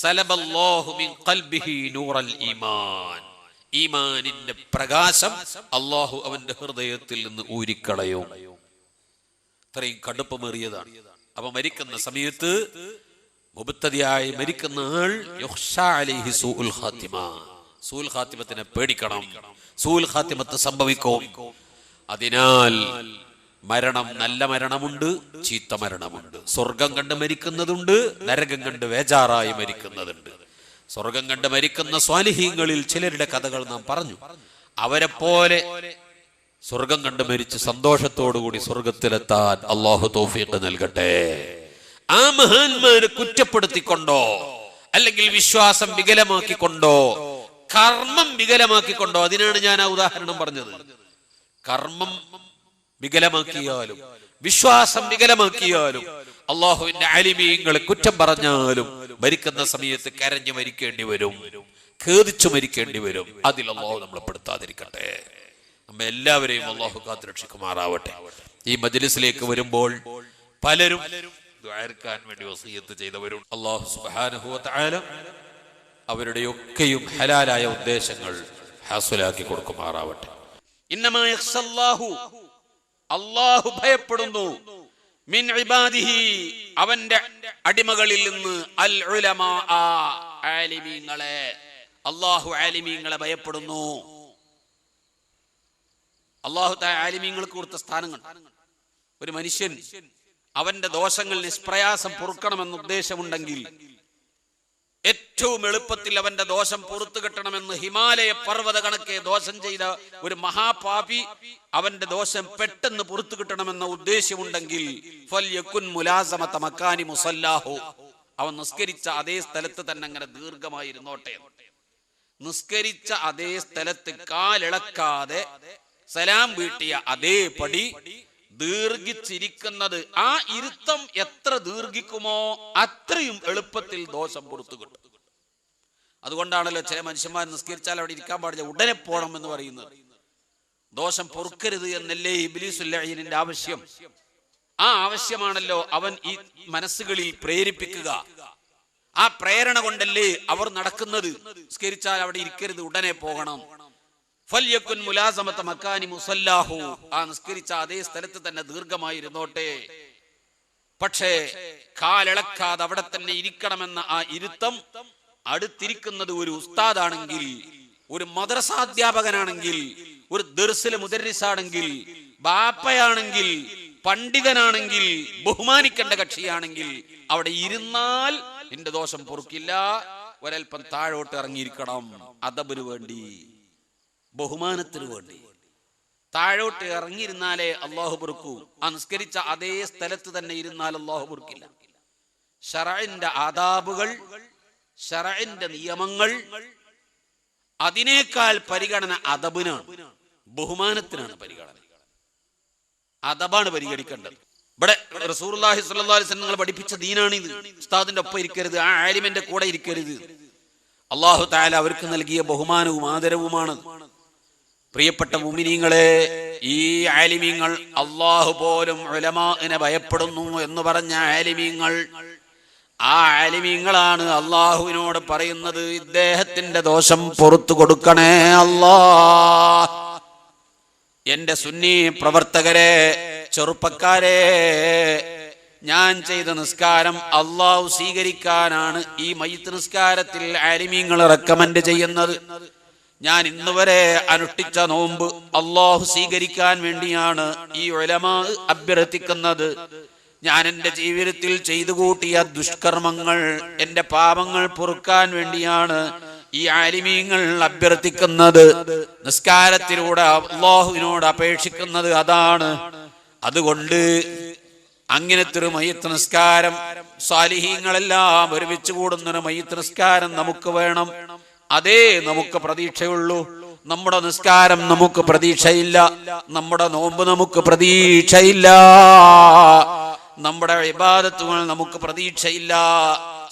സലബല്ലാഹു മിൻ ഖൽബിഹി നൂറൽ ഈമാൻ, ഈമാനിന്റെ പ്രകാശം അല്ലാഹു അവന്റെ ഹൃദയത്തിൽ നിന്ന് ഊരിക്കളയും. അത്രയും കടുപ്പമേറിയതാണ്. അപ്പൊ മരിക്കുന്ന സമയത്ത് മുബ്തദിയായി മരിക്കുന്ന ആൾ യുഖ്ശാ അലൈഹി സൂഉൽ ഖാത്തിമ, സൂൽ ഖാത്തിമത്തിനെ പേടിക്കണം. സൂൽ ഖാത്തിമത്ത് സംഭവിക്കും. അതിനാൽ മരണം നല്ല മരണമുണ്ട്, ചീത്ത മരണമുണ്ട്. സ്വർഗം കണ്ട് മരിക്കുന്നതുണ്ട്, നരകം കണ്ട് വേജാറായി മരിക്കുന്നതുണ്ട്. സ്വർഗം കണ്ട് മരിക്കുന്ന സ്വാലിഹീങ്ങളിൽ ചിലരുടെ കഥകൾ നാം പറഞ്ഞു. അവരെ പോലെ സ്വർഗം കണ്ട് മരിച്ച് സന്തോഷത്തോടുകൂടി സ്വർഗത്തിലെത്താൻ അല്ലാഹു തൗഫീഖ് നൽകട്ടെ. ആ മഹാന്മാരെ കുറ്റപ്പെടുത്തിക്കൊണ്ടോ അല്ലെങ്കിൽ വിശ്വാസം വികലമാക്കിക്കൊണ്ടോ കർമ്മം വികലമാക്കിക്കൊണ്ടോ, അതിനാണ് ഞാൻ ആ ഉദാഹരണം പറഞ്ഞത്. കർമ്മം വികലമാക്കിയാലും വിശ്വാസം വികലമാക്കിയാലും അള്ളാഹുവിന്റെ ആലിമീങ്ങളെ കുറ്റം പറഞ്ഞാലും മരിക്കുന്ന സമയത്ത് കരഞ്ഞു മരിക്കേണ്ടി വരും, ഖേദിച്ചു മരിക്കേണ്ടി വരും. അതിൽ അള്ളാഹു നമ്മളെ പെടുത്താതിരിക്കട്ടെ. നമ്മെ എല്ലാവരെയും അള്ളാഹു കാത്തുരക്ഷിക്കുമാറാവട്ടെ. ഈ മജ്ലിസിലേക്ക് വരുമ്പോൾ പലരും ദുആർക്കാൻ വേണ്ടി വസിയത്ത് ചെയ്തവരും അള്ളാഹു സുബ്ഹാനഹു വ തആല അവരുടെയൊക്കെയും ഹലാലായ ഉദ്ദേശങ്ങൾ ഹാസിലാക്കി കൊടുക്കുമാറാവട്ടെ. ഇന്നമാ യഖ്സല്ലാഹു, അല്ലാഹു ഭയപ്പെടുന്നു, മിൻ ഇബാദിഹി, അവന്റെ അടിമകളിൽ നിന്ന്, അൽ ഉലമാ, ആലിമീങ്ങളെ. അല്ലാഹു ആലിമീങ്ങളെ ഭയപ്പെടുന്നു. അല്ലാഹു തആല ആലിമീങ്ങൾക്ക് കൊടുത്ത സ്ഥാനങ്ങൾ. ഒരു മനുഷ്യൻ അവന്റെ ദോഷങ്ങൾ നിഷ്പ്രയാസം പൊറുക്കണമെന്ന് ഉദ്ദേശമുണ്ടെങ്കിൽ ഏറ്റവും എളുപ്പത്തിൽ അവന്റെ ദോഷം പുറത്തു കിട്ടണമെന്ന് ഹിമാലയ പർവ്വത കണക്കെ ദോഷം ചെയ്ത ഒരു മഹാപാപി അവന്റെ ദോഷം പെട്ടെന്ന് പുറത്തു കിട്ടണമെന്ന ഉദ്ദേശമുണ്ടെങ്കിൽ ഫൽയകുൻ മുലാസമത മക്കാനി മുസല്ലാഹു, അവൻ നിസ്കരിച്ച അതേ സ്ഥലത്ത് തന്നെ അങ്ങനെ ദീർഘമായിരുന്നോട്ടെ. നിസ്കരിച്ച അതേ സ്ഥലത്ത് കാലിളക്കാതെ സലാം വീട്ടിയ അതേ പടി ദീർഘിച്ചിരിക്കുന്നത്, ആ ഇരുത്തം എത്ര ദീർഘിക്കുമോ അത്രയും എളുപ്പത്തിൽ ദോഷം പുറത്തു കിട്ടും. അതുകൊണ്ടാണല്ലോ ചില മനുഷ്യന്മാർ നിസ്കരിച്ചാൽ അവിടെ ഇരിക്കാൻ പാടില്ല, ഉടനെ പോകണം എന്ന് പറയുന്നത്. ദോഷം പൊറുക്കരുത് എന്നല്ലേ ഇബ്ലീസുൽ ലഈനിന്റെ ആവശ്യം. ആ ആവശ്യമാണല്ലോ അവൻ ഈ മനസ്സുകളിൽ പ്രേരിപ്പിക്കുക. ആ പ്രേരണ കൊണ്ടല്ലേ അവർ നടക്കുന്നത്. നിസ്കരിച്ചാൽ അവിടെ ഇരിക്കരുത്, ഉടനെ പോകണം. ഫൽയകുൻ മുലാസമത മക്കാനി മുസല്ലാഹു, ആ നിസ്കരിച്ച അതേ സ്ഥലത്ത് തന്നെ ദീർഘമായിരുന്നോട്ടെ. പക്ഷേ കാലിളക്കാതെ അവിടെ തന്നെ ഇരിക്കണമെന്ന ആ ഇരുത്തം അടുത്തിരിക്കുന്നത് ഒരു ഉസ്താദാണെങ്കിൽ, ഒരു മദ്രസാധ്യാപകനാണെങ്കിൽ, ഒരു ദർസിലെ മുദർരിസാണെങ്കിൽ, ബാപ്പയാണെങ്കിൽ, പണ്ഡിതനാണെങ്കിൽ, ബഹുമാനിക്കേണ്ട കക്ഷിയാണെങ്കിൽ അവിടെ ഇരുന്നാൽ നിന്റെ ദോഷം പൊറുക്കില്ല. ഒരൽപ്പം താഴോട്ട് ഇറങ്ങിയിരിക്കണം. അദബിന് വേണ്ടി, ബഹുമാനത്തിന് വേണ്ടി താഴോട്ട് ഇറങ്ങിയിരുന്നാലേ അള്ളാഹു പൊറുക്കൂ. ആ നിസ്കരിച്ച അതേ സ്ഥലത്ത് തന്നെ ഇരുന്നാൽ അള്ളാഹു പൊറുക്കില്ല. ശറഇന്റെ ആദാബുകൾ, ശറഇന്റെ നിയമങ്ങൾ, അതിനേക്കാൾ പരിഗണന അദബിനാണ്, ബഹുമാനത്തിനാണ് പരിഗണന. അദബാണ് പരിഗണിക്കേണ്ടത്. ഇവിടെ റസൂലുള്ളാഹി സ്വല്ലല്ലാഹു അലൈഹി വസല്ലം പഠിപ്പിച്ച ദീനാണിത്. ഉസ്താദിന്റെ ഒപ്പം ഇരിക്കരുത്, ആ ആലിമിന്റെ കൂടെ ഇരിക്കരുത്. അല്ലാഹു തആല അവർക്ക് നൽകിയ ബഹുമാനവും ആദരവുമാണ്. പ്രിയപ്പെട്ട മുഅ്മിനീങ്ങളെ, ഈ ആലിമീങ്ങൾ, അല്ലാഹു പോലും ഉലമാഇനെ ഭയപ്പെടുന്നു എന്ന് പറഞ്ഞ ആലിമീങ്ങൾ, ആ ആലിമീങ്ങളാണ് അല്ലാഹുവിനോട് പറയുന്നത്, ഇദ്ദേഹത്തിന്റെ ദോഷം പുറത്തു കൊടുക്കണേ അല്ലാഹ്. എന്റെ സുന്നി പ്രവർത്തകരെ, ചെറുപ്പക്കാരെ, ഞാൻ ചെയ്ത നിസ്കാരം അള്ളാഹു സ്വീകരിക്കാനാണ് ഈ മയ്യിത്ത് നിസ്കാരത്തിൽ ആലിമീങ്ങൾ റെക്കമെൻഡ് ചെയ്യുന്നത്. ഞാൻ ഇന്നുവരെ അനുഷ്ഠിച്ച നോമ്പ് അള്ളാഹു സ്വീകരിക്കാൻ വേണ്ടിയാണ് ഈ ഉലമാ അഭ്യർത്ഥിക്കുന്നത്. ഞാൻ എൻ്റെ ജീവിതത്തിൽ ചെയ്തു കൂട്ടിയ ദുഷ്കർമ്മങ്ങൾ, എൻ്റെ പാപങ്ങൾ പൊറുക്കാൻ വേണ്ടിയാണ് ഈ ആലിമീങ്ങൾ അഭ്യർത്ഥിക്കുന്നത്. നിസ്കാരത്തിലൂടെ അള്ളാഹുവിനോട് അപേക്ഷിക്കുന്നത് അതാണ്. അതുകൊണ്ട് അങ്ങനത്തെ ഒരു മയ്യിത്ത് നിസ്കാരം, സ്വാലിഹീങ്ങളെല്ലാം ഒരുമിച്ച് കൂടുന്നൊരു മയ്യിത്ത് നിസ്കാരം നമുക്ക് വേണം. അതേ നമുക്ക് പ്രതീക്ഷയുള്ളൂ. നമ്മുടെ നിസ്കാരം നമുക്ക് പ്രതീക്ഷയില്ല, നമ്മുടെ നോമ്പ് നമുക്ക് പ്രതീക്ഷയില്ല, നമ്മുടെ ഇബാദത്തുകൾ നമുക്ക് പ്രതീക്ഷയില്ല.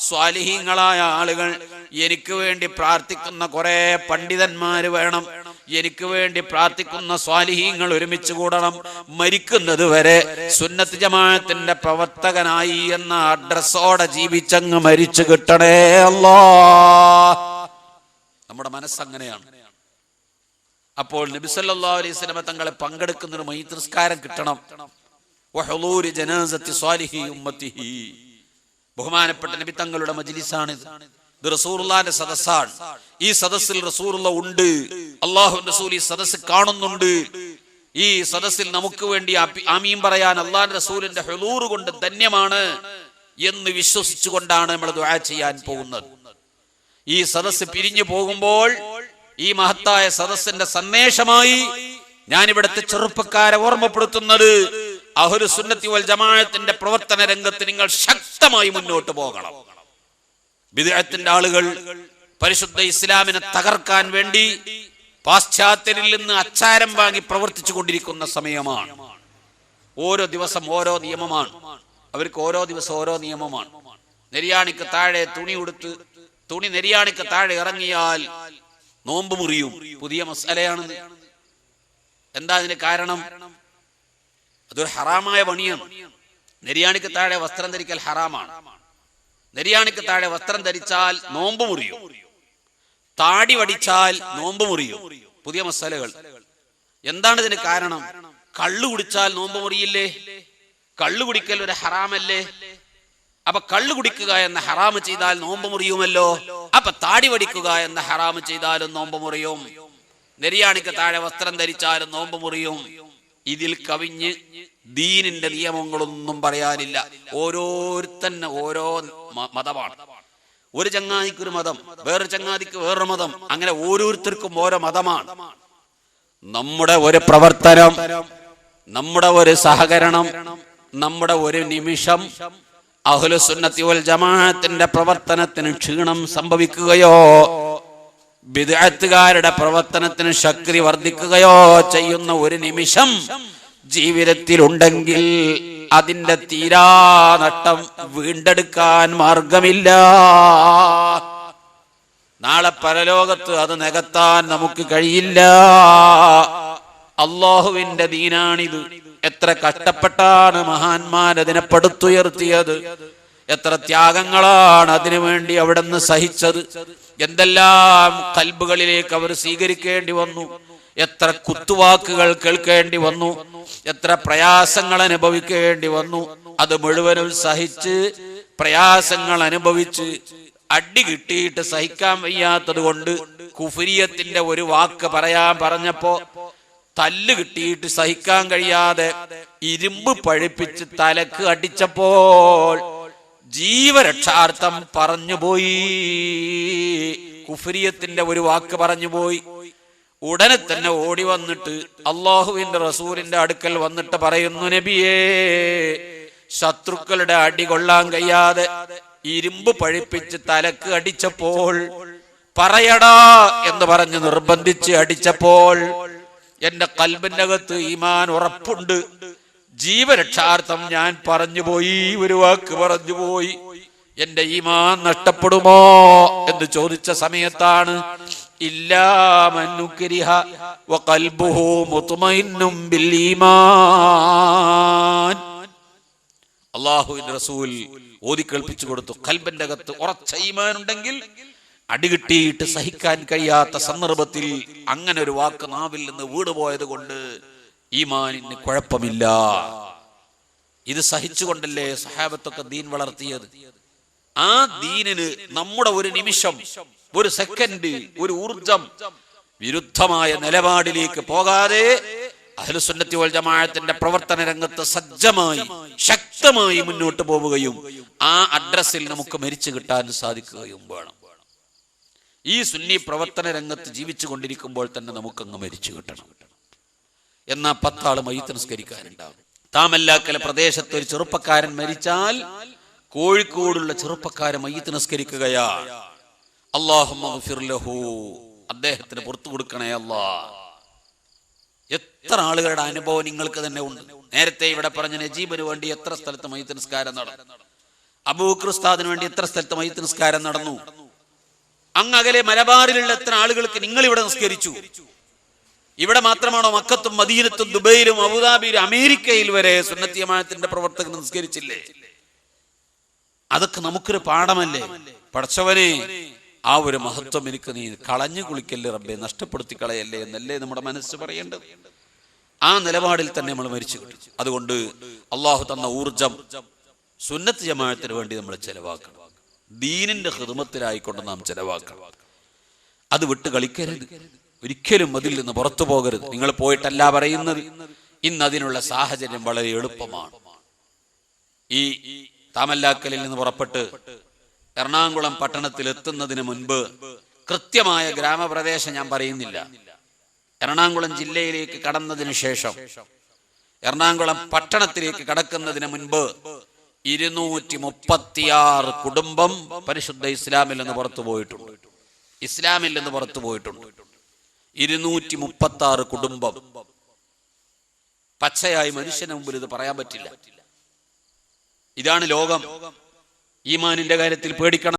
സ്വാലിഹീങ്ങളായ ആളുകൾ, എനിക്ക് വേണ്ടി പ്രാർത്ഥിക്കുന്ന കുറെ പണ്ഡിതന്മാര് വേണം, എനിക്ക് വേണ്ടി പ്രാർത്ഥിക്കുന്ന സ്വാലിഹീങ്ങൾ ഒരുമിച്ച് കൂടണം. മരിക്കുന്നത് വരെ സുന്നത്ത് ജമാഅത്തിന്റെ പ്രവർത്തകനായി എന്ന അഡ്രസ്സോടെ ജീവിച്ചങ്ങ് മരിച്ചു കിട്ടണേ അല്ലാഹ്. നമ്മുടെ മനസ്സങ്ങനെയാണ്. അപ്പോൾ നബി സല്ലല്ലാഹു അലൈഹി വസല്ലം തങ്ങളെ പങ്കെടുക്കുന്ന ഒരു മയ്യിത്ത് നിസ്കാരം കിട്ടണം. വഹുളൂരി ജനാസത്തി സ്വാലിഹി ഉമ്മത്തിഹി. ബഹുമാനപ്പെട്ട നബി തങ്ങളുടെ മജ്ലിസാണിത്. ഇത് റസൂലുള്ളാഹിന്റെ സദസ്സാണ്. ഈ സദസ്സിൽ റസൂലുള്ള ഉണ്ട്. അല്ലാഹുവിന്റെ റസൂൽ ഈ സദസ്സ് കാണുന്നുണ്ട്. ഈ സദസ്സിൽ നമുക്ക് വേണ്ടി ആമീൻ പറയാൻ അല്ലാഹുവിന്റെ റസൂലിന്റെ ഹുളൂർ കൊണ്ട് ധന്യമാണ് എന്ന് വിശ്വസിച്ചുകൊണ്ടാണ് നമ്മൾ ദുആ ചെയ്യാൻ പോകുന്നത്. ഈ സദസ്സ് പിരിഞ്ഞു പോകുമ്പോൾ ഈ മഹത്തായ സദസ്സിന്റെ സന്ദേശമായി ഞാൻ ഇവിടുത്തെ ചെറുപ്പക്കാരെ ഓർമ്മപ്പെടുത്തുന്നത്, അഹ്ലു സുന്നത്തി വൽ ജമാഅത്തിന്റെ പ്രവർത്തന രംഗത്ത് നിങ്ങൾ ശക്തമായി മുന്നോട്ട് പോകണം. ബിദ്അത്തിന്റെ ആളുകൾ പരിശുദ്ധ ഇസ്ലാമിനെ തകർക്കാൻ വേണ്ടി പാശ്ചാത്യരിൽ നിന്ന് അച്ചാരം വാങ്ങി പ്രവർത്തിച്ചു കൊണ്ടിരിക്കുന്ന സമയമാണ്. ഓരോ ദിവസം ഓരോ നിയമമാണ് അവർക്ക്, ഓരോ ദിവസം ഓരോ നിയമമാണ്. നെരിയാണിക്ക് താഴെ തുണി ഉടുത്ത്, തുണി നെരിയാണിക്ക് താഴെ ഇറങ്ങിയാൽ നോമ്പ് മുറിയും. പുതിയ മസാലയാണ്. എന്താ അതിന് കാരണം? അതൊരു ഹറാമായ പണിയാണ്. നെരിയാണിക്ക് താഴെ വസ്ത്രം ധരിക്കൽ ഹറാമാണ്. നെരിയാണിക്ക് താഴെ വസ്ത്രം ധരിച്ചാൽ നോമ്പ് മുറിയും. താടി വടിച്ചാൽ നോമ്പ് മുറിയും. പുതിയ മസാലകൾ. എന്താണ് ഇതിന് കാരണം? കള്ളു കുടിച്ചാൽ നോമ്പ് മുറിയില്ലേ? കള്ളു കുടിക്കൽ ഒരു ഹറാമല്ലേ? അപ്പൊ കള്ളു കുടിക്കുക എന്ന ഹറാമ് ചെയ്താൽ നോമ്പ് മുറിയുമല്ലോ. അപ്പൊ താടി വടിക്കുക എന്ന ഹറാമ് ചെയ്താലും നോമ്പ് മുറിയും. നെരിയാണിക്ക് താഴെ വസ്ത്രം ധരിച്ചാലും നോമ്പ് മുറിയും. ഇതിൽ കവിഞ്ഞ് ദീനിന്റെ നിയമങ്ങളൊന്നും പറയാനില്ല. ഓരോരുത്തന്നെ ഓരോ മതമാണ്. ഒരു ചങ്ങാതിക്ക് ഒരു മതം, വേറൊരു ചങ്ങാതിക്ക് വേറൊരു മതം, അങ്ങനെ ഓരോരുത്തർക്കും ഓരോ മതമാണ്. നമ്മുടെ ഒരു പ്രവർത്തനം, നമ്മുടെ ഒരു സഹകരണം, നമ്മുടെ ഒരു നിമിഷം അഹ്ലു സുന്നത്തി വൽ ജമാഅത്തിന്റെ പ്രവർത്തനത്തിന് ക്ഷീണം സംഭവിക്കുകയോ ബിദ്അത്തുകാരുടെ പ്രവർത്തനത്തിന് ശക്തി വർദ്ധിക്കുകയോ ചെയ്യുന്ന ഒരു നിമിഷം ജീവിതത്തിൽ ഉണ്ടെങ്കിൽ അതിന്റെ തീരാ നഷ്ടം വീണ്ടെടുക്കാൻ മാർഗമില്ല. നാളെ പരലോകത്ത് അത് നികത്താൻ നമുക്ക് കഴിയില്ല. അല്ലാഹുവിന്റെ ദീനാണിത്. എത്ര കഷ്ടപ്പെട്ടാണ് മഹാന്മാർ അതിനെ പടുത്തുയർത്തിയത്, എത്ര ത്യാഗങ്ങളാണ് അതിനു വേണ്ടി അവിടെ നിന്ന് സഹിച്ചത്, എന്തെല്ലാം കൽബുകളിലേക്ക് അവർ സ്വീകരിക്കേണ്ടി വന്നു, എത്ര കുത്തുവാക്കുകൾ കേൾക്കേണ്ടി വന്നു, എത്ര പ്രയാസങ്ങൾ അനുഭവിക്കേണ്ടി വന്നു. അത് മുഴുവനും സഹിച്ച്, പ്രയാസങ്ങൾ അനുഭവിച്ച്, അടി കിട്ടിയിട്ട് സഹിക്കാൻ വയ്യാത്തത് കൊണ്ട് കുഫ്രിയത്തിന്റെ ഒരു വാക്ക് പറഞ്ഞപ്പോ തല്ല് കിട്ടിയിട്ട് സഹിക്കാൻ കഴിയാതെ ഇരുമ്പ് പഴിപ്പിച്ച് തലക്ക് അടിച്ചപ്പോൾ ജീവരക്ഷാർത്ഥം പറഞ്ഞുപോയി, കുഫ്രിയത്തിന്റെ ഒരു വാക്ക് പറഞ്ഞുപോയി. ഉടനെ തന്നെ ഓടി വന്നിട്ട് അല്ലാഹുവിന്റെ റസൂലിന്റെ അടുക്കൽ വന്നിട്ട് പറയുന്നു, നബിയേ, ശത്രുക്കളുടെ അടി കൊള്ളാൻ കഴിയാതെ ഇരുമ്പ് പഴിപ്പിച്ച് തലക്ക് അടിച്ചപ്പോൾ, പറയടാ എന്ന് പറഞ്ഞ് നിർബന്ധിച്ച് അടിച്ചപ്പോൾ എന്റെ ഖൽബിന്റെ അകത്ത് ഈമാൻ ഉറപ്പുണ്ട്. ജീവരക്ഷാർത്ഥം ഞാൻ പറഞ്ഞുപോയി, ഒരു വാക്ക് പറഞ്ഞുപോയി, എന്റെ ഈമാൻ നഷ്ടപ്പെടുമോ എന്ന് ചോദിച്ച സമയത്താണ് ഇല്ലാ മൻ ഉക്രിഹ വഖൽബുഹു മുത്മഇന്നും ബിൽ ഈമാൻ. അല്ലാഹുവിന്റെ റസൂൽ ഓതി കേൾപ്പിച്ചു കൊടുത്തു, ഖൽബിന്റെ അകത്ത് ഉറച്ച ഈമാൻ ഉണ്ടെങ്കിൽ അടികിട്ടിയിട്ട് സഹിക്കാൻ കഴിയാത്ത സന്ദർഭത്തിൽ അങ്ങനെ ഒരു വാക്ക് നാവിൽ നിന്ന് വീടുപോയത് കൊണ്ട് ഈമാനിന് കുഴപ്പമില്ല. ഇത് സഹിച്ചുകൊണ്ടല്ലേ സഹാബത്തൊക്കെ ദീൻ വളർത്തിയത്. ആ ദീനിന് നമ്മുടെ ഒരു നിമിഷം, ഒരു സെക്കൻഡ്, ഒരു ഊർജം വിരുദ്ധമായ നിലപാടിലേക്ക് പോകാതെ അഹ്ലുസുന്നത്തി വൽ ജമാഅത്തിന്റെ പ്രവർത്തന രംഗത്ത് സജ്ജമായി ശക്തമായി മുന്നോട്ട് പോവുകയും ആ അഡ്രസ്സിൽ നമുക്ക് മരിച്ചു കിട്ടാൻ സാധിക്കുകയും വേണം. ഈ സുന്നി പ്രവർത്തന രംഗത്ത് ജീവിച്ചു കൊണ്ടിരിക്കുമ്പോൾ തന്നെ നമുക്കങ്ങ് മരിച്ചു കിട്ടണം. എന്നാ 10 ആള് മയ്യിത്ത് നിസ്കരിക്കാനുണ്ടാവും. താമല്ലാക്കല പ്രദേശത്ത് ഒരു ചെറുപ്പക്കാരൻ മരിച്ചാൽ കോഴിക്കോടുള്ള ചെറുപ്പക്കാരൻ മയ്യിത്ത് നിസ്കരിക്കുകയാണ്. അല്ലാഹുമ്മ ഗ്ഫിർ ലഹു, അദ്ദേഹത്തിന് പുറത്തു കൊടുക്കണേ അല്ലാ. എത്ര ആളുകളുടെ അനുഭവം നിങ്ങൾക്ക് തന്നെ ഉണ്ട്. നേരത്തെ ഇവിടെ പറഞ്ഞ നജീബിന് വേണ്ടി എത്ര സ്ഥലത്ത് മയ്യിത്ത് നിസ്കാരം നടന്നു, അബൂബക്കർ ഉസ്താദിന് വേണ്ടി എത്ര സ്ഥലത്ത് മയ്യിത്ത് നിസ്കാരം നടന്നു. അങ്ങകലെ മലബാറിലുള്ള എത്ര ആളുകൾക്ക് നിങ്ങൾ ഇവിടെ നിസ്കരിച്ചു. ഇവിടെ മാത്രമാണോ മക്കത്തും മദീനത്തും ദുബൈയിലും അബുദാബിയിലും അമേരിക്കയിൽ വരെ സുന്നത്തി ജമാഅത്തിന്റെ പ്രവർത്തകർ നിസ്കരിച്ചില്ലേ? അതൊക്കെ നമുക്കൊരു പാഠമല്ലേ? പടച്ചവനെ, ആ ഒരു മഹത്വം എനിക്ക് നീ കളഞ്ഞു കുളിക്കല്ലേ റബ്ബേ, നഷ്ടപ്പെടുത്തി കളയല്ലേ എന്നല്ലേ നമ്മുടെ മനസ്സ് പറയേണ്ടത്. ആ നിലപാടിൽ തന്നെ നമ്മൾ മരിച്ചു കിട്ടും. അതുകൊണ്ട് അള്ളാഹു തന്ന ഊർജം സുന്നത്ത് ജമാഅത്തിന് വേണ്ടി നമ്മൾ ചെലവാക്കണം. ദീനിന്റെ ഖിദ്മത്തിലായിക്കൊണ്ട് നാം ചെലവാക്കണം. അത് വിട്ട് കളിക്കരുത്. ഒരിക്കലും അതിൽ നിന്ന് പുറത്തു പോകരുത്. നിങ്ങൾ പോയിട്ടല്ല പറയുന്നത്, ഇന്ന് അതിനുള്ള സാഹചര്യം വളരെ എളുപ്പമാണ്. ഈ താമല്ലാക്കലിൽ നിന്ന് പുറപ്പെട്ട് എറണാകുളം പട്ടണത്തിൽ എത്തുന്നതിന് മുൻപ് കൃത്യമായ ഗ്രാമപ്രദേശം ഞാൻ പറയുന്നില്ല. എറണാകുളം ജില്ലയിലേക്ക് കടന്നതിന് ശേഷം എറണാകുളം പട്ടണത്തിലേക്ക് കടക്കുന്നതിന് മുൻപ് 236 കുടുംബം പരിശുദ്ധ ഇസ്ലാമിൽ നിന്ന് പുറത്തു പോയിട്ടുണ്ട്. 236 കുടുംബം. പച്ചയായി മനുഷ്യന് മുമ്പിൽ ഇത് പറയാൻ പറ്റില്ല. ഇതാണ് ലോകം. ഈമാനിന്റെ കാര്യത്തിൽ പേടിക്കണം.